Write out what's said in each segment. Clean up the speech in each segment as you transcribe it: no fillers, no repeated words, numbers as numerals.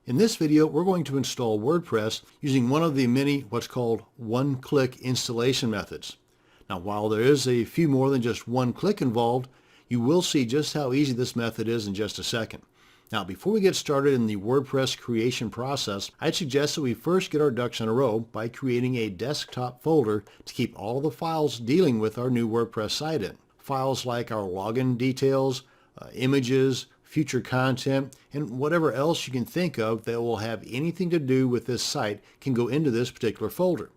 In this video, we're going to install WordPress using one of the many what's called one-click installation methods. Now, while there is a few more than just one click involved, you will see just how easy this method is in just a second. Now, before we get started in the WordPress creation process, I'd suggest that we first get our ducks in a row by creating a desktop folder to keep all the files dealing with our new WordPress site in. Files like our login details, images, future content, and whatever else you can think of that will have anything to do with this site can go into this particular folder.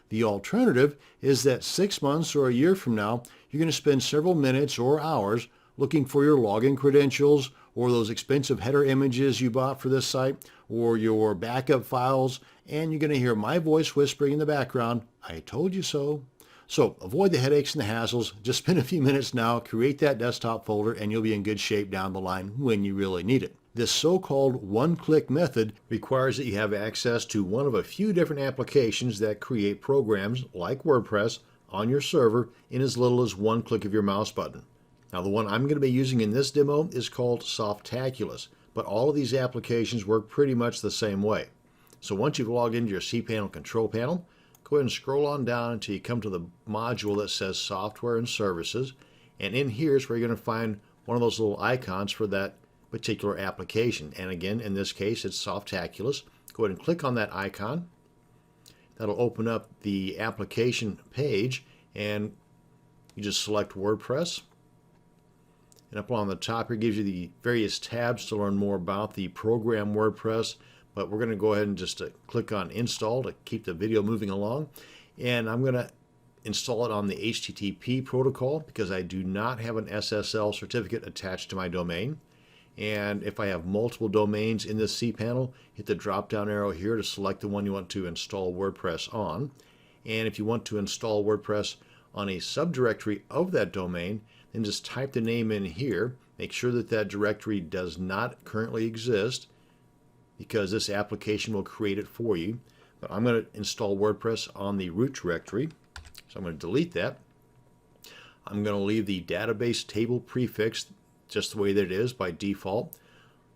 The alternative is that 6 months or a year from now, you're going to spend several minutes or hours looking for your login credentials or those expensive header images you bought for this site or your backup files, and you're going to hear my voice whispering in the background, "I told you so." So avoid the headaches and the hassles. Just spend a few minutes now, create that desktop folder, and you'll be in good shape down the line when you really need it. This so-called one-click method requires that you have access to one of a few different applications that create programs like WordPress on your server in as little as one click of your mouse button. Now, the one I'm going to be using in this demo is called Softaculous, but all of these applications work pretty much the same way. So once you've logged into your cPanel control panel, go ahead and scroll on down until you come to the module that says Software and Services, and in here is where you're going to find one of those little icons for that particular application. And again, in this case, it's Softaculous. Go ahead and click on that icon. That'll open up the application page, and you just select WordPress. And up on the top here gives you the various tabs to learn more about the program WordPress. But we're going to go ahead and just click on install to keep the video moving along. And I'm going to install it on the HTTP protocol because I do not have an SSL certificate attached to my domain. And if I have multiple domains in this cPanel, hit the drop down arrow here to select the one you want to install WordPress on. And if you want to install WordPress on a subdirectory of that domain, then just type the name in here. Make sure that that directory does not currently exist, because this application will create it for you. But I'm going to install WordPress on the root directory, so I'm going to delete that. I'm going to leave the database table prefix just the way that it is by default,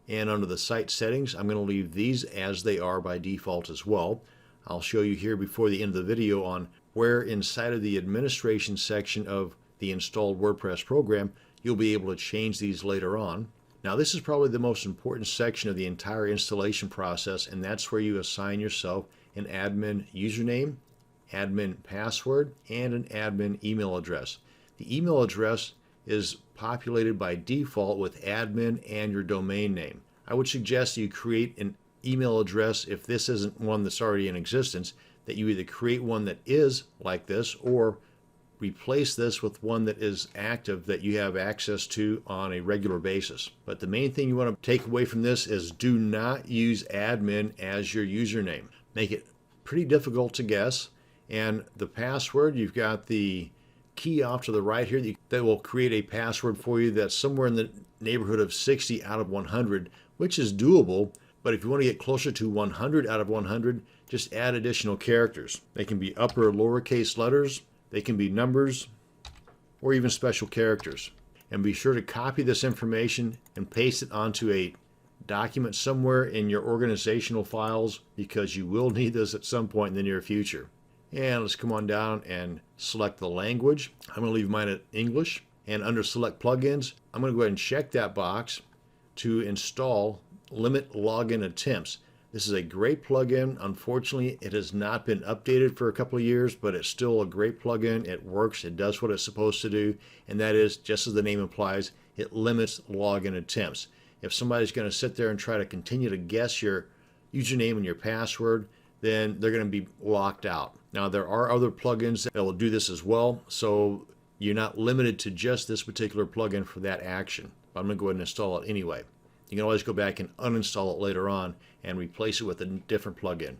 and under the site settings I'm going to leave these as they are by default as well. I'll show you here before the end of the video on where inside of the administration section of the installed WordPress program you'll be able to change these later on. Now, this is probably the most important section of the entire installation process, and that's where you assign yourself an admin username, admin password, and an admin email address. The email address is populated by default with admin and your domain name. I would suggest you create an email address, if this isn't one that's already in existence, that you either create one that is like this or replace this with one that is active that you have access to on a regular basis. But the main thing you want to take away from this is do not use admin as your username. Make it pretty difficult to guess. And the password, you've got the key off to the right here that will create a password for you that's somewhere in the neighborhood of 60 out of 100, which is doable. But if you want to get closer to 100 out of 100, just add additional characters. They can be upper or lowercase letters, they can be numbers, or even special characters. And be sure to copy this information and paste it onto a document somewhere in your organizational files, because you will need this at some point in the near future. And let's come on down and select the language. I'm going to leave mine at English. And under Select Plugins, I'm going to go ahead and check that box to install Limit Login Attempts. This is a great plugin. Unfortunately, it has not been updated for a couple of years, but it's still a great plugin. It works. It does what it's supposed to do, and that is, just as the name implies, it limits login attempts. If somebody's going to sit there and try to continue to guess your username and your password, then they're going to be locked out. Now, there are other plugins that will do this as well, so you're not limited to just this particular plugin for that action. But I'm going to go ahead and install it anyway. You can always go back and uninstall it later on and replace it with a different plugin.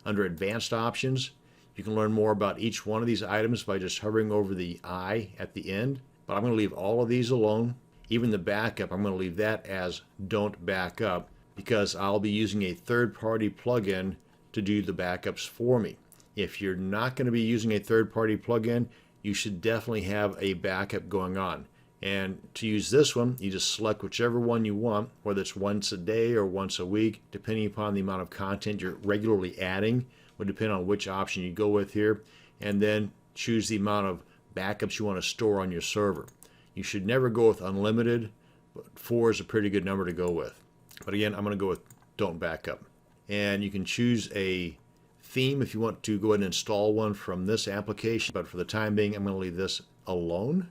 Under Advanced Options, you can learn more about each one of these items by just hovering over the I at the end. But I'm going to leave all of these alone. Even the backup, I'm going to leave that as Don't Back Up, because I'll be using a third-party plugin to do the backups for me. If you're not going to be using a third-party plugin, you should definitely have a backup going on. And to use this one, you just select whichever one you want, whether it's once a day or once a week, depending upon the amount of content you're regularly adding, would depend on which option you go with here. And then choose the amount of backups you want to store on your server. You should never go with unlimited, but 4 is a pretty good number to go with. But again, I'm going to go with don't backup. And you can choose a theme if you want to go ahead and install one from this application, but for the time being, I'm going to leave this alone.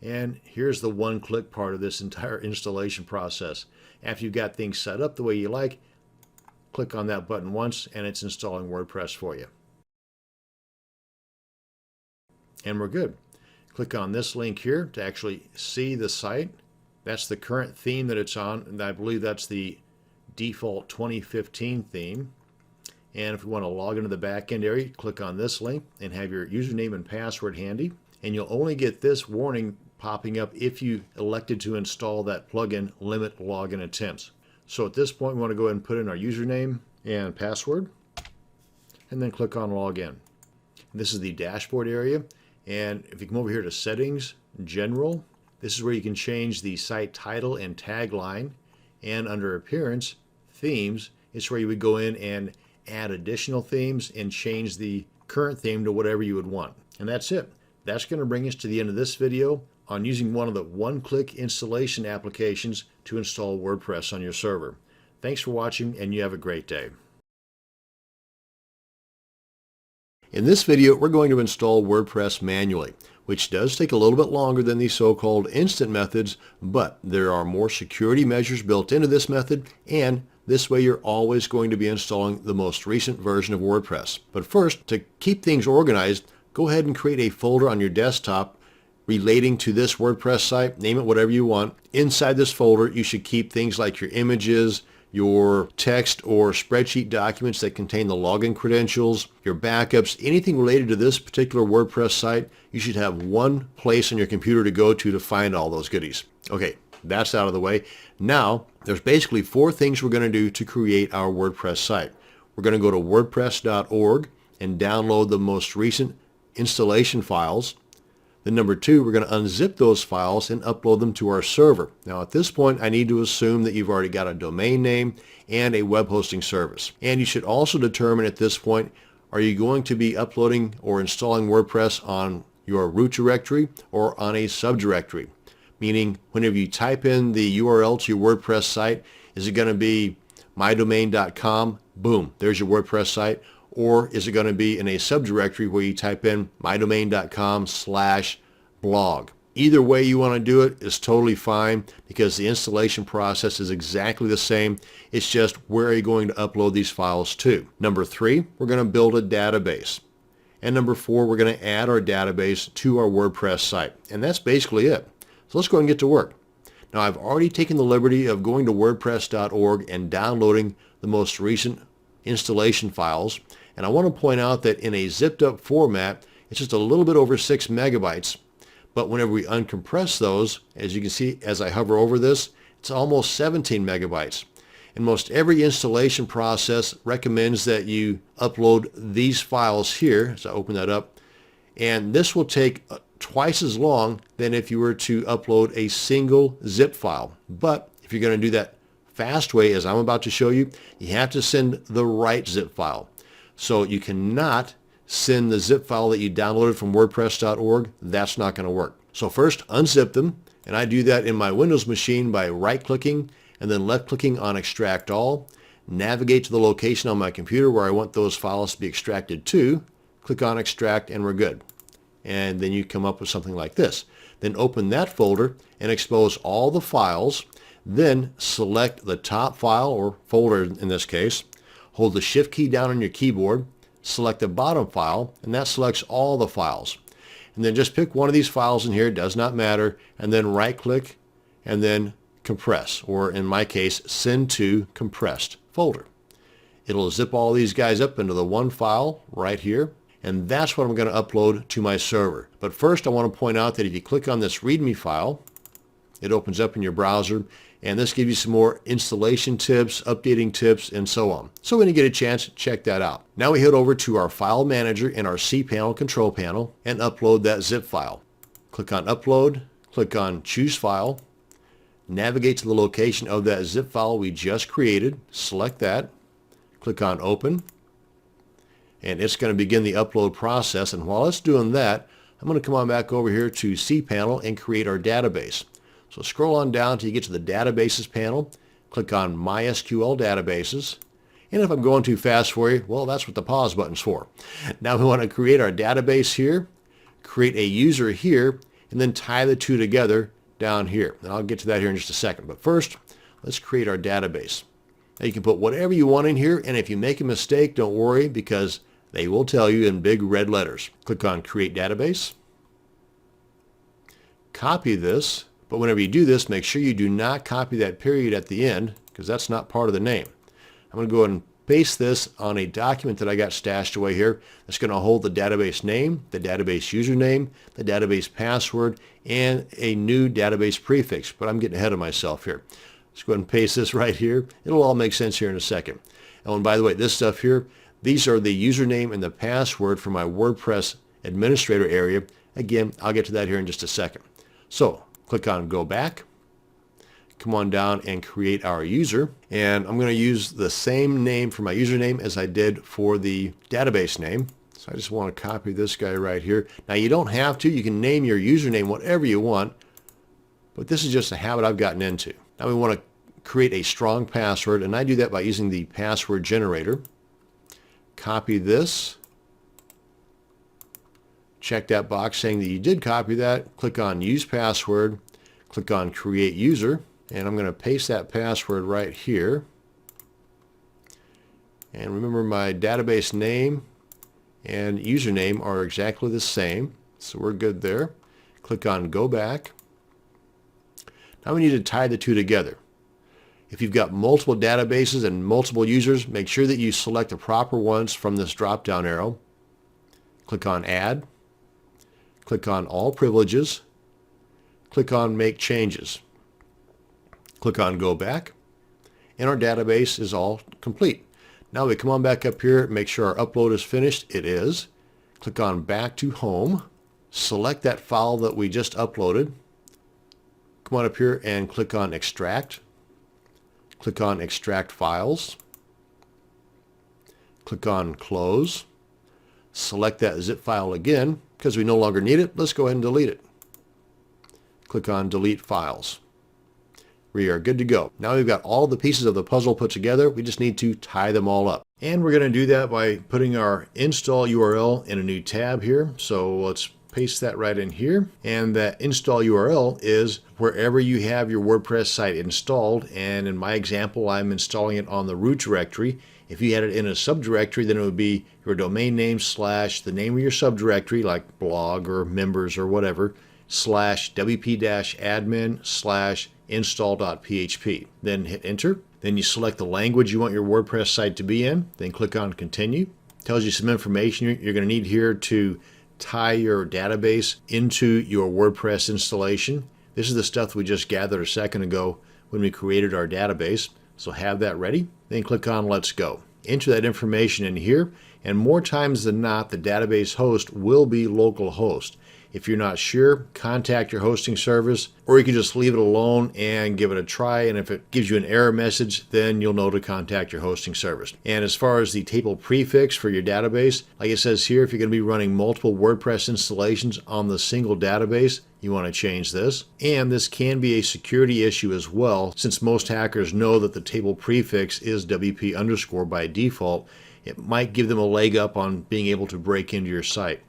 And here's the one-click part of this entire installation process. After you've got things set up the way you like, click on that button once and it's installing WordPress for you. And we're good. Click on this link here to actually see the site. That's the current theme that it's on, and I believe that's the default 2015 theme. And if you want to log into the backend area, click on this link and have your username and password handy. And you'll only get this warning popping up if you elected to install that plugin Limit Login Attempts. So at this point, we want to go ahead and put in our username and password, and then click on Login. This is the dashboard area. And if you come over here to Settings, General, this is where you can change the site title and tagline. And under Appearance, Themes, it's where you would go in and add additional themes and change the current theme to whatever you would want. And that's it. That's going to bring us to the end of this video on using one of the one-click installation applications to install WordPress on your server. Thanks for watching, and you have a great day. In this video, we're going to install WordPress manually, which does take a little bit longer than the so-called instant methods, but there are more security measures built into this method, and this way you're always going to be installing the most recent version of WordPress. But first, to keep things organized, go ahead and create a folder on your desktop relating to this WordPress site. Name it whatever you want. Inside this folder, you should keep things like your images, your text or spreadsheet documents that contain the login credentials, your backups, anything related to this particular WordPress site. You should have one place on your computer to go to find all those goodies. Okay, that's out of the way. Now, there's basically 4 things we're going to do to create our WordPress site. We're going to go to wordpress.org and download the most recent installation files. Then number 2, we're going to unzip those files and upload them to our server. Now at this point, I need to assume that you've already got a domain name and a web hosting service. And you should also determine at this point, are you going to be uploading or installing WordPress on your root directory or on a subdirectory? Meaning, whenever you type in the URL to your WordPress site, is it going to be mydomain.com? Boom, there's your WordPress site. Or is it going to be in a subdirectory where you type in mydomain.com/blog? Either way you want to do it is totally fine because the installation process is exactly the same. It's just where are you going to upload these files to? Number 3, we're going to build a database. And number 4, we're going to add our database to our WordPress site. And that's basically it. So let's go and get to work. Now I've already taken the liberty of going to wordpress.org and downloading the most recent installation files. And I want to point out that in a zipped up format, it's just a little bit over 6 megabytes. But whenever we uncompress those, as you can see as I hover over this, it's almost 17 megabytes. And most every installation process recommends that you upload these files here. So I open that up. And this will take twice as long than if you were to upload a single zip file. But if you're going to do that fast way, as I'm about to show you, you have to send the right zip file. So you cannot send the zip file that you downloaded from wordpress.org. That's not going to work. So first, unzip them. And I do that in my Windows machine by right-clicking and then left-clicking on Extract All. Navigate to the location on my computer where I want those files to be extracted to. Click on Extract and we're good. And then you come up with something like this. Then open that folder and expose all the files. Then select the top file or folder in this case. Hold the Shift key down on your keyboard, select the bottom file, and that selects all the files. And then just pick one of these files in here, it does not matter, and then right-click and then compress, or in my case, send to compressed folder. It'll zip all these guys up into the one file right here, and that's what I'm going to upload to my server. But first I want to point out that if you click on this README file, it opens up in your browser, and this gives you some more installation tips, updating tips, and so on. So when you get a chance, check that out. Now we head over to our file manager in our cPanel control panel and upload that zip file. Click on Upload, Click on Choose File. Navigate to the location of that zip file we just created. Select that. Click on Open. And it's going to begin the upload process. And while it's doing that, I'm going to come on back over here to cPanel and create our database. So scroll on down till you get to the Databases panel. Click on MySQL Databases. And if I'm going too fast for you, well, that's what the pause button's for. Now we want to create our database here, create a user here, and then tie the two together down here. And I'll get to that here in just a second. But first, let's create our database. Now you can put whatever you want in here, and if you make a mistake, don't worry, because they will tell you in big red letters. Click on Create Database. Copy this, but whenever you do this, make sure you do not copy that period at the end, because that's not part of the name. I'm going to go ahead and paste this on a document that I got stashed away here. That's going to hold the database name, the database username, the database password, and a new database prefix. But I'm getting ahead of myself here. Let's go ahead and paste this right here. It'll all make sense here in a second. Oh, and by the way, this stuff here, these are the username and the password for my WordPress administrator area. Again, I'll get to that here in just a second. So click on Go Back. Come on down and create our user. And I'm going to use the same name for my username as I did for the database name. So I just want to copy this guy right here. Now you don't have to. You can name your username whatever you want. But this is just a habit I've gotten into. Now we want to create a strong password. And I do that by using the password generator. Copy this. Check that box saying that you did copy that. Click on Use Password. Click on Create User. And I'm going to paste that password right here. And remember, my database name and username are exactly the same. So we're good there. Click on Go Back. Now we need to tie the two together. If you've got multiple databases and multiple users, make sure that you select the proper ones from this drop-down arrow. Click on Add. Click on All Privileges. Click on Make Changes. Click on Go Back, and our database is all complete. Now we come on back up here, make sure our upload is finished. It is. Click on Back to Home. Select that file that we just uploaded. Come on up here and click on Extract. Click on Extract Files. Click on Close. Select that zip file again. Because we no longer need it, let's go ahead and delete it. Click on Delete Files. We are good to go. Now we've got all the pieces of the puzzle put together. We just need to tie them all up. And we're going to do that by putting our install URL in a new tab here. So let's paste that right in here. And that install URL is wherever you have your WordPress site installed. And in my example, I'm installing it on the root directory. If you had it in a subdirectory, then it would be your domain name / the name of your subdirectory, like blog or members or whatever, / wp-admin / install.php. Then hit enter. Then you select the language you want your WordPress site to be in. Then click on continue. Tells you some information you're going to need here to tie your database into your WordPress installation. This is the stuff we just gathered a second ago when we created our database. So have that ready. Then click on Let's Go. Enter that information in here, and more times than not, the database host will be localhost. If you're not sure, contact your hosting service, or you can just leave it alone and give it a try. And if it gives you an error message, then you'll know to contact your hosting service. And as far as the table prefix for your database, like it says here, if you're going to be running multiple WordPress installations on the single database, you want to change this. And this can be a security issue as well, since most hackers know that the table prefix is WP_ by default. It might give them a leg up on being able to break into your site.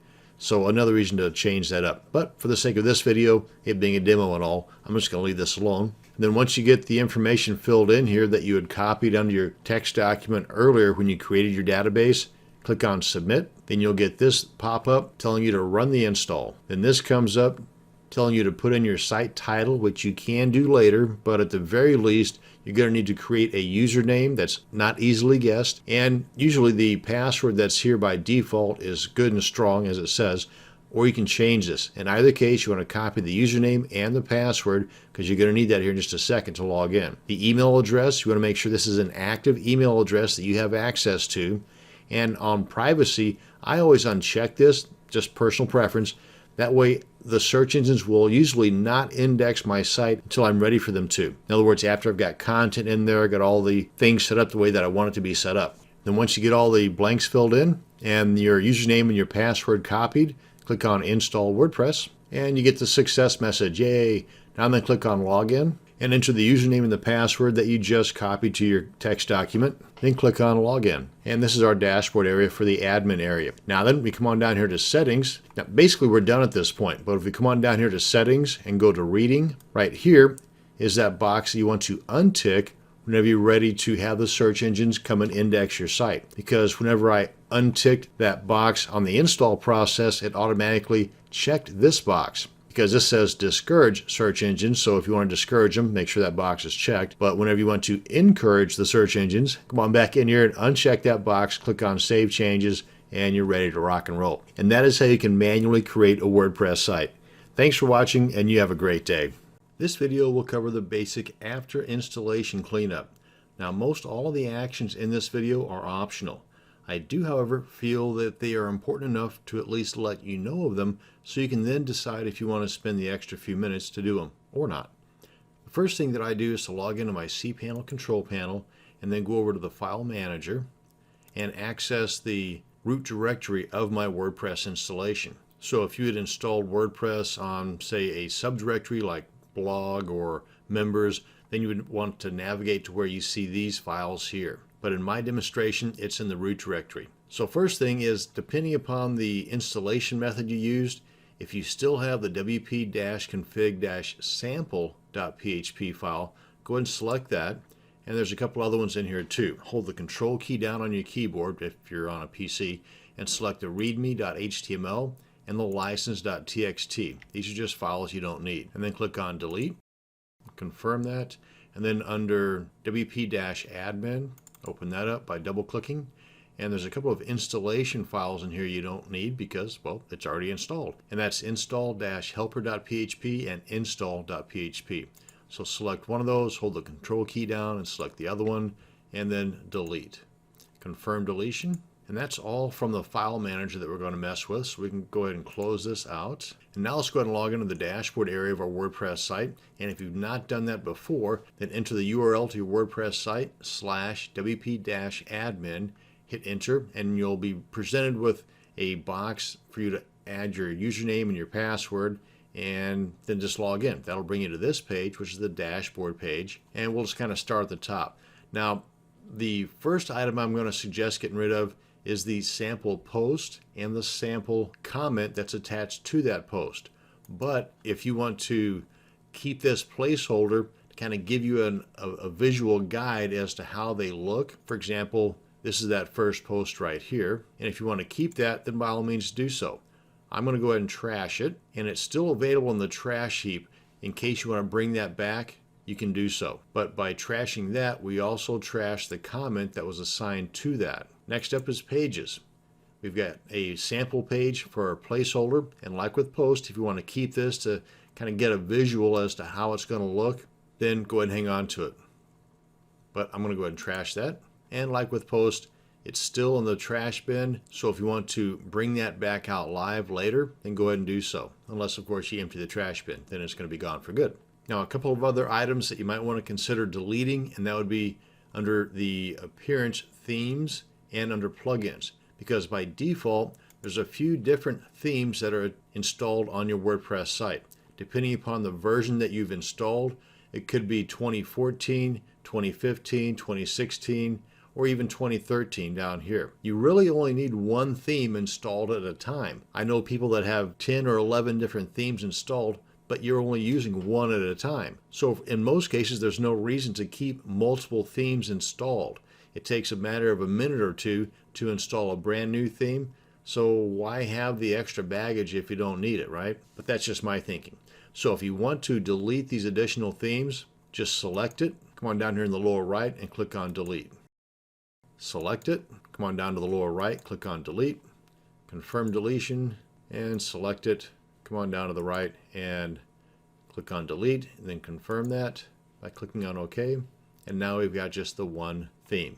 So another reason to change that up. But for the sake of this video, it being a demo and all, I'm just going to leave this alone. And then once you get the information filled in here that you had copied under your text document earlier when you created your database, click on Submit. Then you'll get this pop-up telling you to run the install. Then this comes up telling you to put in your site title, which you can do later, but at the very least, you're going to need to create a username that's not easily guessed, and usually the password that's here by default is good and strong, as it says, or you can change this. In either case, you want to copy the username and the password, because you're going to need that here in just a second to log in. The email address, you want to make sure this is an active email address that you have access to, and on privacy, I always uncheck this, just personal preference. That way, the search engines will usually not index my site until I'm ready for them to. In other words, after I've got content in there, I've got all the things set up the way that I want it to be set up. Then once you get all the blanks filled in and your username and your password copied, click on Install WordPress and you get the success message. Yay! Now then click on Login and enter the username and the password that you just copied to your text document. Then click on Login. And this is our dashboard area for the admin area. Now then we come on down here to Settings. Now basically we're done at this point, but if we come on down here to Settings and go to Reading, right here is that box that you want to untick whenever you're ready to have the search engines come and index your site. Because whenever I unticked that box on the install process, it automatically checked this box. Because this says discourage search engines, so if you want to discourage them, make sure that box is checked. But whenever you want to encourage the search engines, come on back in here and uncheck that box, click on Save Changes, and you're ready to rock and roll. And that is how you can manually create a WordPress site. Thanks for watching, and you have a great day. This video will cover the basic after installation cleanup. Now, most all of the actions in this video are optional. I do, however, feel that they are important enough to at least let you know of them so you can then decide if you want to spend the extra few minutes to do them or not. The first thing that I do is to log into my cPanel control panel and then go over to the File Manager and access the root directory of my WordPress installation. So if you had installed WordPress on, say, a subdirectory like blog or members, then you would want to navigate to where you see these files here. But in my demonstration, it's in the root directory. So first thing is, depending upon the installation method you used, if you still have the wp-config-sample.php file, go ahead and select that. And there's a couple other ones in here too. Hold the control key down on your keyboard if you're on a PC and select the readme.html and the license.txt. These are just files you don't need. And then click on delete, confirm that, and then under wp-admin, open that up by double clicking. And there's a couple of installation files in here you don't need because, well, it's already installed. And that's install-helper.php and install.php. So select one of those, hold the control key down and select the other one, and then delete. Confirm deletion. And that's all from the file manager that we're going to mess with. So we can go ahead and close this out. And now let's go ahead and log into the dashboard area of our WordPress site. And if you've not done that before, then enter the URL to your WordPress site /wp-admin, hit enter, and you'll be presented with a box for you to add your username and your password, and then just log in. That'll bring you to this page, which is the dashboard page, and we'll just kind of start at the top. Now, the first item I'm going to suggest getting rid of is the sample post and the sample comment that's attached to that post. But if you want to keep this placeholder to kind of give you a visual guide as to how they look, for example, this is that first post right here, and if you want to keep that, then by all means do so. I'm going to go ahead and trash it, and it's still available in the trash heap. In case you want to bring that back, you can do so. But by trashing that, we also trash the comment that was assigned to that. Next up is pages. We've got a sample page for our placeholder, and like with post, if you want to keep this to kind of get a visual as to how it's going to look, then go ahead and hang on to it. But I'm going to go ahead and trash that. And like with post, it's still in the trash bin, so if you want to bring that back out live later, then go ahead and do so. Unless, of course, you empty the trash bin, then it's going to be gone for good. Now, a couple of other items that you might want to consider deleting, and that would be under the appearance themes and under plugins, because by default, there's a few different themes that are installed on your WordPress site. Depending upon the version that you've installed, it could be 2014, 2015, 2016, or even 2013 down here. You really only need one theme installed at a time. I know people that have 10 or 11 different themes installed, but you're only using one at a time. So in most cases, there's no reason to keep multiple themes installed. It takes a matter of a minute or two to install a brand new theme. So why have the extra baggage if you don't need it, right? But that's just my thinking. So if you want to delete these additional themes, just select it, come on down here in the lower right and click on delete. Select it, come on down to the lower right, click on delete, confirm deletion, and select it, come on down to the right and click on delete, and then confirm that by clicking on OK. And now we've got just the one theme.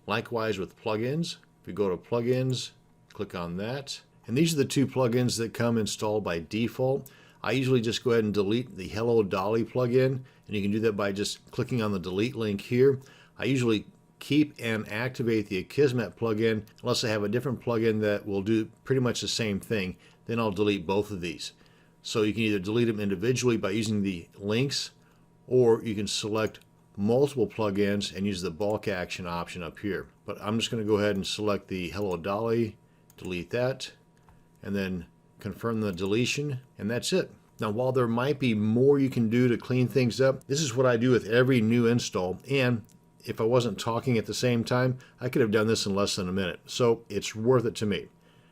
Likewise with plugins, if we go to plugins, click on that. And these are the two plugins that come installed by default. I usually just go ahead and delete the Hello Dolly plugin, and you can do that by just clicking on the delete link here. I usually keep and activate the Akismet plugin unless I have a different plugin that will do pretty much the same thing. Then I'll delete both of these. So you can either delete them individually by using the links, or you can select multiple plugins and use the bulk action option up here. But I'm just going to go ahead and select the Hello Dolly, delete that, and then confirm the deletion, and that's it. Now, while there might be more you can do to clean things up, this is what I do with every new install, and if I wasn't talking at the same time, I could have done this in less than a minute. So it's worth it to me.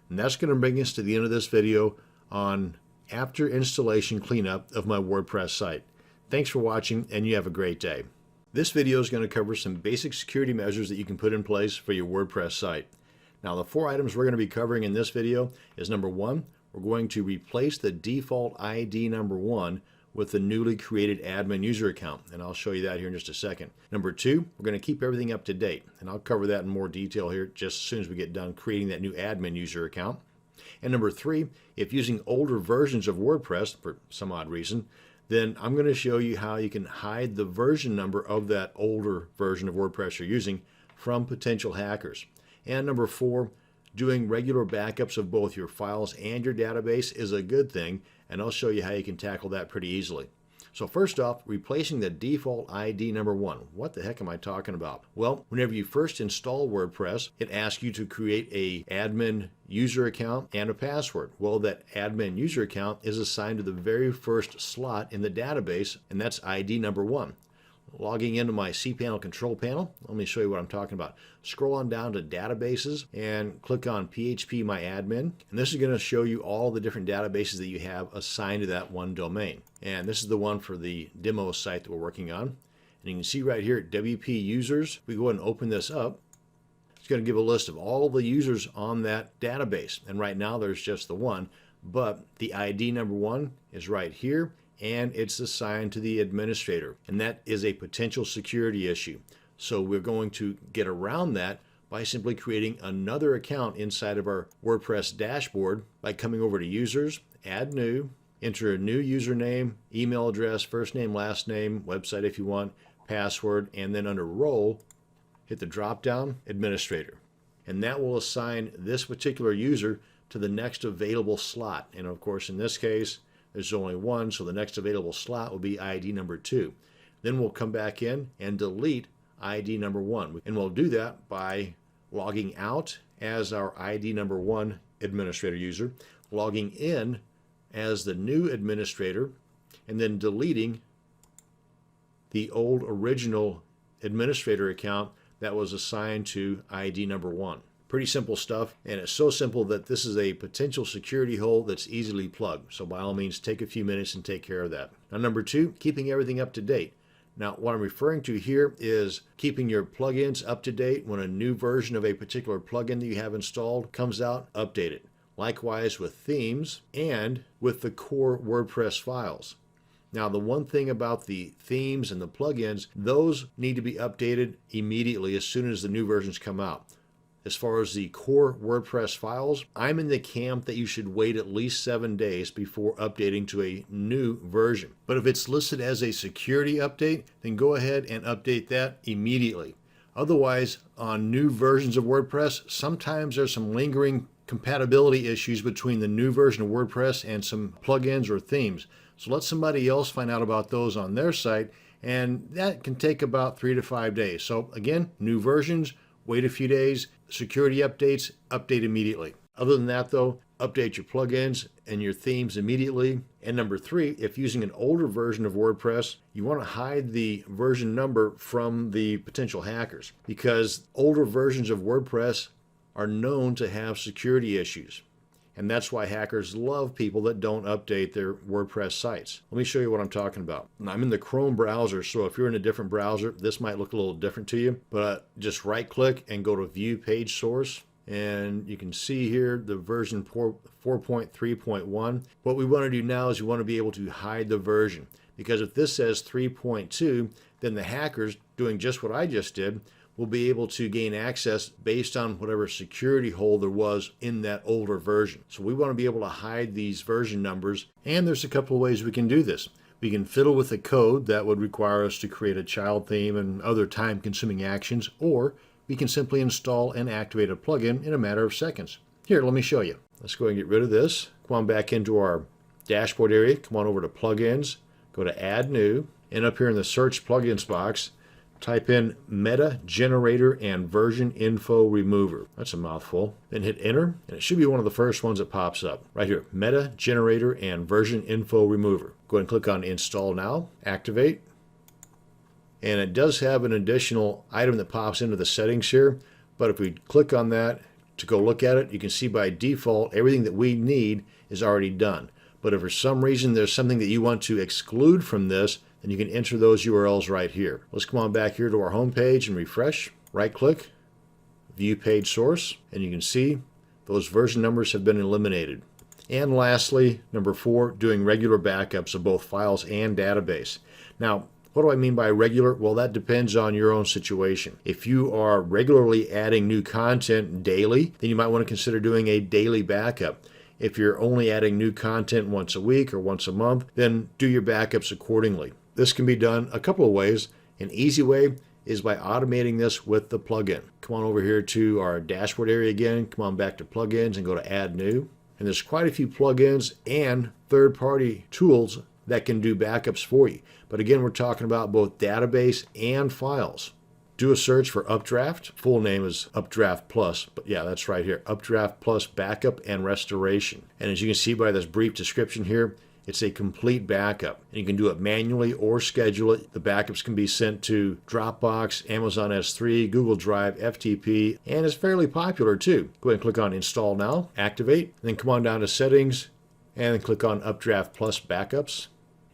And that's going to bring us to the end of this video on after installation cleanup of my WordPress site. Thanks for watching, and you have a great day. This video is going to cover some basic security measures that you can put in place for your WordPress site. Now, the 4 items we're going to be covering in this video is number 1, we're going to replace the default ID number 1 with the newly created admin user account, and I'll show you that here in just a second. Number 2, we're going to keep everything up to date, and I'll cover that in more detail here just as soon as we get done creating that new admin user account. And number 3, if using older versions of WordPress for some odd reason, then I'm going to show you how you can hide the version number of that older version of WordPress you're using from potential hackers. And number 4, doing regular backups of both your files and your database is a good thing, and I'll show you how you can tackle that pretty easily. So first off, replacing the default ID number 1. What the heck am I talking about? Well, whenever you first install WordPress, it asks you to create a admin user account and a password. Well, that admin user account is assigned to the very first slot in the database, and that's ID number 1. Logging into my cPanel control panel, let me show you what I'm talking about. Scroll on down to databases and click on PHP My Admin. And this is going to show you all the different databases that you have assigned to that one domain. And this is the one for the demo site that we're working on. And you can see right here at WP Users, we go ahead and open this up. It's going to give a list of all the users on that database. And right now there's just the one, but the ID number 1 is right here, and it's assigned to the administrator, and that is a potential security issue. So we're going to get around that by simply creating another account inside of our WordPress dashboard by coming over to Users, Add New, enter a new username, email address, first name, last name, website if you want, password, and then under Role, hit the drop-down Administrator. And that will assign this particular user to the next available slot. And of course, in this case, there's only one, so the next available slot will be ID number 2. Then we'll come back in and delete ID number 1. And we'll do that by logging out as our ID number 1 administrator user, logging in as the new administrator, and then deleting the old original administrator account that was assigned to ID number 1. Pretty simple stuff, and it's so simple that this is a potential security hole that's easily plugged. So by all means, take a few minutes and take care of that. Now, number 2, keeping everything up to date. Now, what I'm referring to here is keeping your plugins up to date. When a new version of a particular plugin that you have installed comes out, update it. Likewise with themes and with the core WordPress files. Now, the one thing about the themes and the plugins, those need to be updated immediately as soon as the new versions come out. As far as the core WordPress files, I'm in the camp that you should wait at least 7 days before updating to a new version. But if it's listed as a security update, then go ahead and update that immediately. Otherwise, on new versions of WordPress, sometimes there's some lingering compatibility issues between the new version of WordPress and some plugins or themes. So let somebody else find out about those on their site, and that can take about 3 to 5 days. So again, new versions, wait a few days. Security updates, update immediately. Other than that though, update your plugins and your themes immediately. And number 3, if using an older version of WordPress, you want to hide the version number from the potential hackers, because older versions of WordPress are known to have security issues. And that's why hackers love people that don't update their WordPress sites. Let me show you what I'm talking about. I'm in the Chrome browser, so if you're in a different browser, this might look a little different to you. But just right click and go to View Page Source. And you can see here the version 4.3.1. What we want to do now is we want to be able to hide the version. Because if this says 3.2, then the hackers, doing just what I just did, will be able to gain access based on whatever security hole there was in that older version. So we want to be able to hide these version numbers, and there's a couple of ways we can do this. We can fiddle with the code that would require us to create a child theme and other time-consuming actions, or we can simply install and activate a plugin in a matter of seconds. Here, let me show you. Let's go and get rid of this. Come on back into our dashboard area. Come on over to Plugins. Go to Add New. And up here in the Search Plugins box, type in Meta Generator and Version Info Remover. That's a mouthful. Then hit Enter, and it should be one of the first ones that pops up. Right here, Meta Generator and Version Info Remover. Go ahead and click on Install Now. Activate. And it does have an additional item that pops into the settings here. But if we click on that to go look at it, you can see by default everything that we need is already done. But if for some reason there's something that you want to exclude from this, then you can enter those URLs right here. Let's come on back here to our home page and refresh. Right click, View Page Source, and you can see those version numbers have been eliminated. And lastly, number 4, doing regular backups of both files and database. Now, what do I mean by regular? Well, that depends on your own situation. If you are regularly adding new content daily, then you might want to consider doing a daily backup. If you're only adding new content once a week or once a month, then do your backups accordingly. This can be done a couple of ways. An easy way is by automating this with the plugin. Come on over here to our dashboard area again. Come on back to Plugins and go to Add New. And there's quite a few plugins and third-party tools that can do backups for you. But again, we're talking about both database and files. Do a search for Updraft. Full name is Updraft Plus, but yeah, that's right here. Updraft Plus Backup and Restoration. And as you can see by this brief description here, it's a complete backup. And you can do it manually or schedule it. The backups can be sent to Dropbox, Amazon S3, Google Drive, FTP, and it's fairly popular too. Go ahead and click on Install Now, activate, and then come on down to Settings, and then click on Updraft Plus Backups.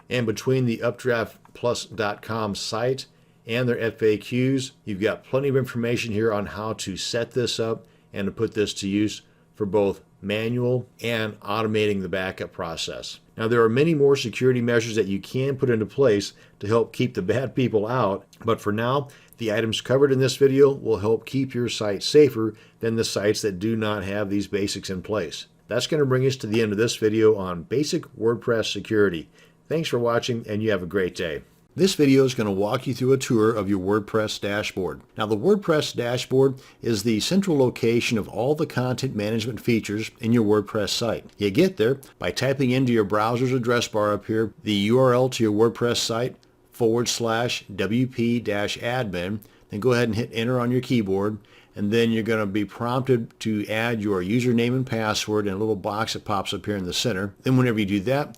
And between the updraftplus.com site and their FAQs, you've got plenty of information here on how to set this up and to put this to use for both manual and automating the backup process. Now, there are many more security measures that you can put into place to help keep the bad people out, but for now, the items covered in this video will help keep your site safer than the sites that do not have these basics in place. That's going to bring us to the end of this video on basic WordPress security. Thanks for watching, and you have a great day. This video is going to walk you through a tour of your WordPress dashboard. Now, the WordPress dashboard is the central location of all the content management features in your WordPress site. You get there by typing into your browser's address bar up here the URL to your WordPress site /wp-admin. Then go ahead and hit enter on your keyboard, and then you're going to be prompted to add your username and password in a little box that pops up here in the center. Then whenever you do that,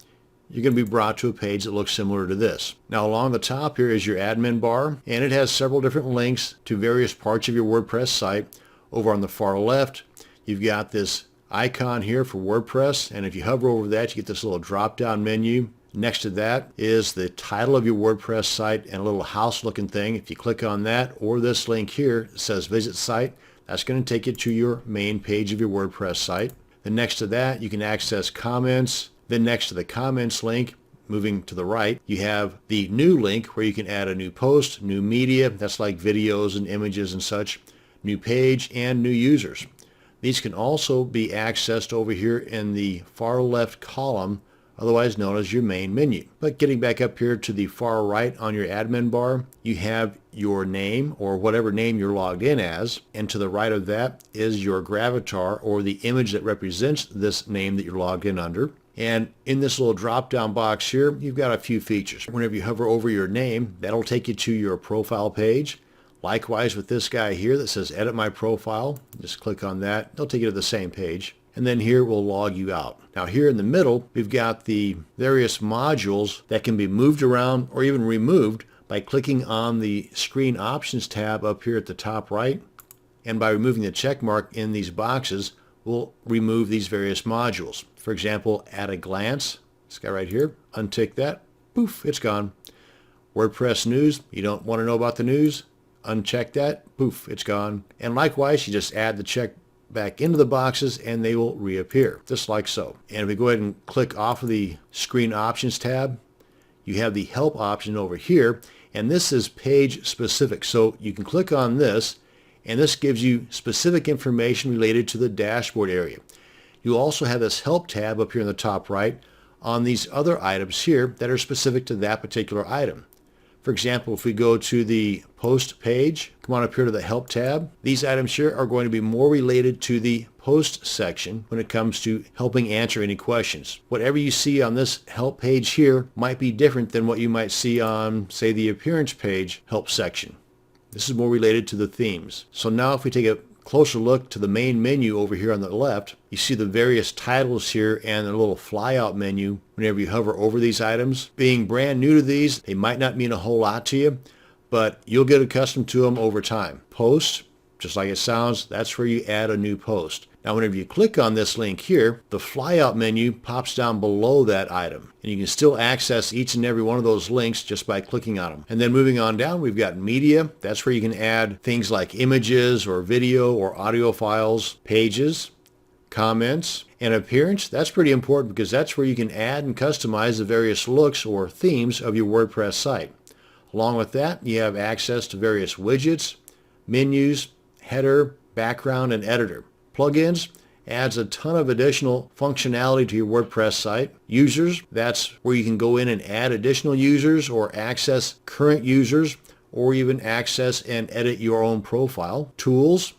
you're going to be brought to a page that looks similar to this. Now, along the top here is your admin bar, and it has several different links to various parts of your WordPress site. Over on the far left, you've got this icon here for WordPress, and if you hover over that, you get this little drop-down menu. Next to that is the title of your WordPress site and a little house-looking thing. If you click on that, or this link here, it says Visit Site. That's going to take you to your main page of your WordPress site. Then next to that, you can access comments. Then next to the comments link, moving to the right, you have the new link where you can add a new post, new media, that's like videos and images and such, new page, and new users. These can also be accessed over here in the far left column, otherwise known as your main menu. But getting back up here to the far right on your admin bar, you have your name or whatever name you're logged in as, and to the right of that is your gravatar or the image that represents this name that you're logged in under. And in this little drop-down box here, you've got a few features. Whenever you hover over your name, that'll take you to your profile page. Likewise with this guy here that says Edit My Profile, just click on that. It'll take you to the same page. And then here we'll log you out. Now here in the middle, we've got the various modules that can be moved around or even removed by clicking on the Screen Options tab up here at the top right. And by removing the check mark in these boxes, we'll remove these various modules. For example, At a Glance, this guy right here, untick that, poof, it's gone. WordPress News, you don't want to know about the news, uncheck that, poof, it's gone. And likewise, you just add the check back into the boxes and they will reappear, just like so. And if we go ahead and click off of the Screen Options tab, you have the Help option over here. And this is page specific. So you can click on this, and this gives you specific information related to the dashboard area. You'll also have this help tab up here in the top right on these other items here that are specific to that particular item. For example, if we go to the post page, come on up here to the help tab, these items here are going to be more related to the post section when it comes to helping answer any questions. Whatever you see on this help page here might be different than what you might see on, say, the appearance page help section. This is more related to the themes. So now if we take a closer look to the main menu over here on the left, you see the various titles here and the little flyout menu whenever you hover over these items. Being brand new to these, they might not mean a whole lot to you, but you'll get accustomed to them over time. Post, just like it sounds, that's where you add a new post. Now whenever you click on this link here, the flyout menu pops down below that item. And you can still access each and every one of those links just by clicking on them. And then moving on down, we've got media. That's where you can add things like images or video or audio files, pages, comments, and appearance. That's pretty important because that's where you can add and customize the various looks or themes of your WordPress site. Along with that, you have access to various widgets, menus, header, background, and editor. Plugins adds a ton of additional functionality to your WordPress site. Users, that's where you can go in and add additional users or access current users or even access and edit your own profile. Tools,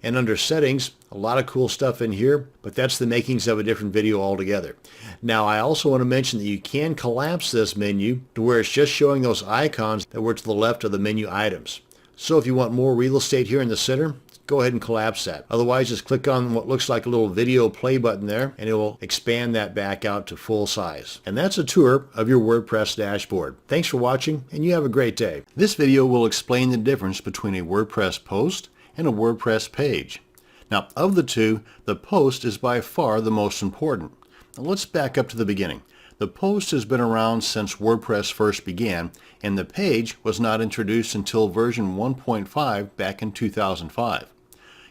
and under settings, a lot of cool stuff in here, but that's the makings of a different video altogether. Now I also want to mention that you can collapse this menu to where it's just showing those icons that were to the left of the menu items. So if you want more real estate here in the center, go ahead and collapse that. Otherwise, just click on what looks like a little video play button there, and it will expand that back out to full size. And that's a tour of your WordPress dashboard. Thanks for watching, and you have a great day. This video will explain the difference between a WordPress post and a WordPress page. Now, of the two, the post is by far the most important. Now, let's back up to the beginning. The post has been around since WordPress first began, and the page was not introduced until version 1.5 back in 2005.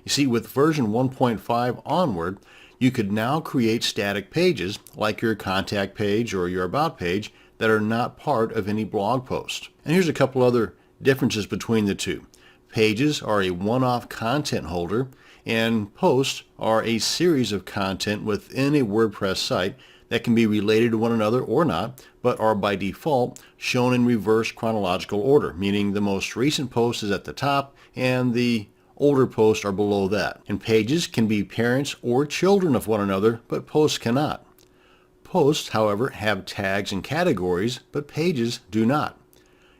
You see, with version 1.5 onward, you could now create static pages like your contact page or your about page that are not part of any blog post. And here's a couple other differences between the two. Pages are a one-off content holder, and posts are a series of content within a WordPress site that can be related to one another or not, but are by default shown in reverse chronological order, meaning the most recent post is at the top and the older posts are below that. And pages can be parents or children of one another, but posts cannot. Posts, however, have tags and categories, but pages do not.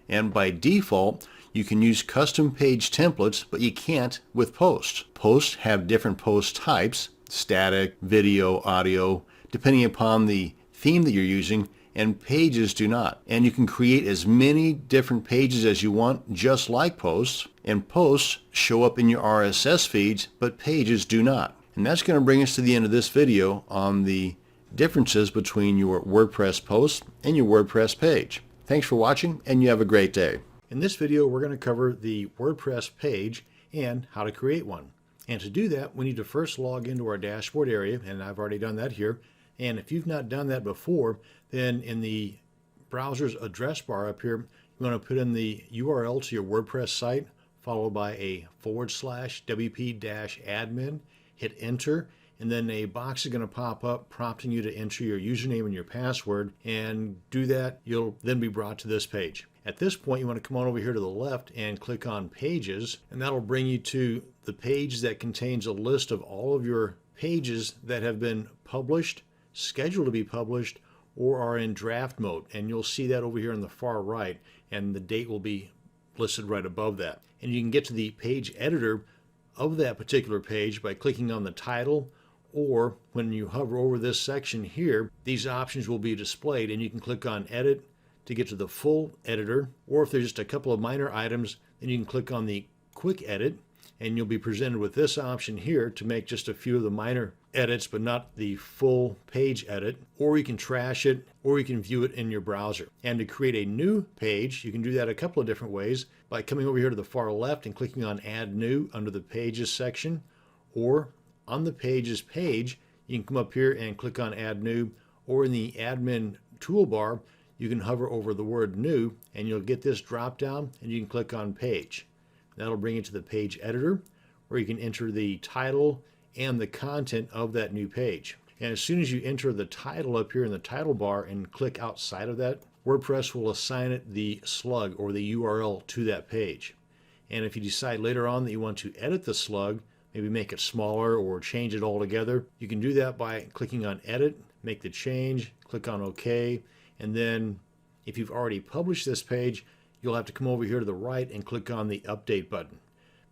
And by default, you can use custom page templates, but you can't with posts. Posts have different post types, static, video, audio, depending upon the theme that you're using, and pages do not. And you can create as many different pages as you want, just like posts, and posts show up in your RSS feeds, but pages do not. And that's going to bring us to the end of this video on the differences between your WordPress post and your WordPress page. Thanks for watching, and you have a great day. In this video, we're going to cover the WordPress page and how to create one. And to do that, we need to first log into our dashboard area, and I've already done that here. And if you've not done that before, then in the browser's address bar up here, you want to put in the URL to your WordPress site, followed by a /wp-admin, hit enter, and then a box is going to pop up prompting you to enter your username and your password, and do that, you'll then be brought to this page. At this point, you want to come on over here to the left and click on Pages, and that'll bring you to the page that contains a list of all of your pages that have been published, scheduled to be published, or are in draft mode. And you'll see that over here on the far right, and the date will be listed right above that. And you can get to the page editor of that particular page by clicking on the title, or when you hover over this section here, these options will be displayed, and you can click on Edit to get to the full editor, or if there's just a couple of minor items, then you can click on the Quick Edit, and you'll be presented with this option here to make just a few of the minor edits, but not the full page edit. Or you can trash it, or you can view it in your browser. And to create a new page, you can do that a couple of different ways, by coming over here to the far left and clicking on Add New under the Pages section, or on the Pages page, you can come up here and click on Add New, or in the admin toolbar, you can hover over the word new and you'll get this drop down and you can click on page. That'll bring you to the page editor where you can enter the title and the content of that new page. And as soon as you enter the title up here in the title bar and click outside of that, WordPress will assign it the slug or the URL to that page. And if you decide later on that you want to edit the slug, maybe make it smaller or change it altogether, you can do that by clicking on edit, make the change, click on OK, and then if you've already published this page, you'll have to come over here to the right and click on the update button,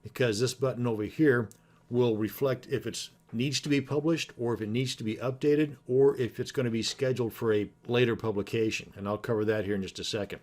because this button over here will reflect if it needs to be published or if it needs to be updated or if it's going to be scheduled for a later publication. And I'll cover that here in just a second.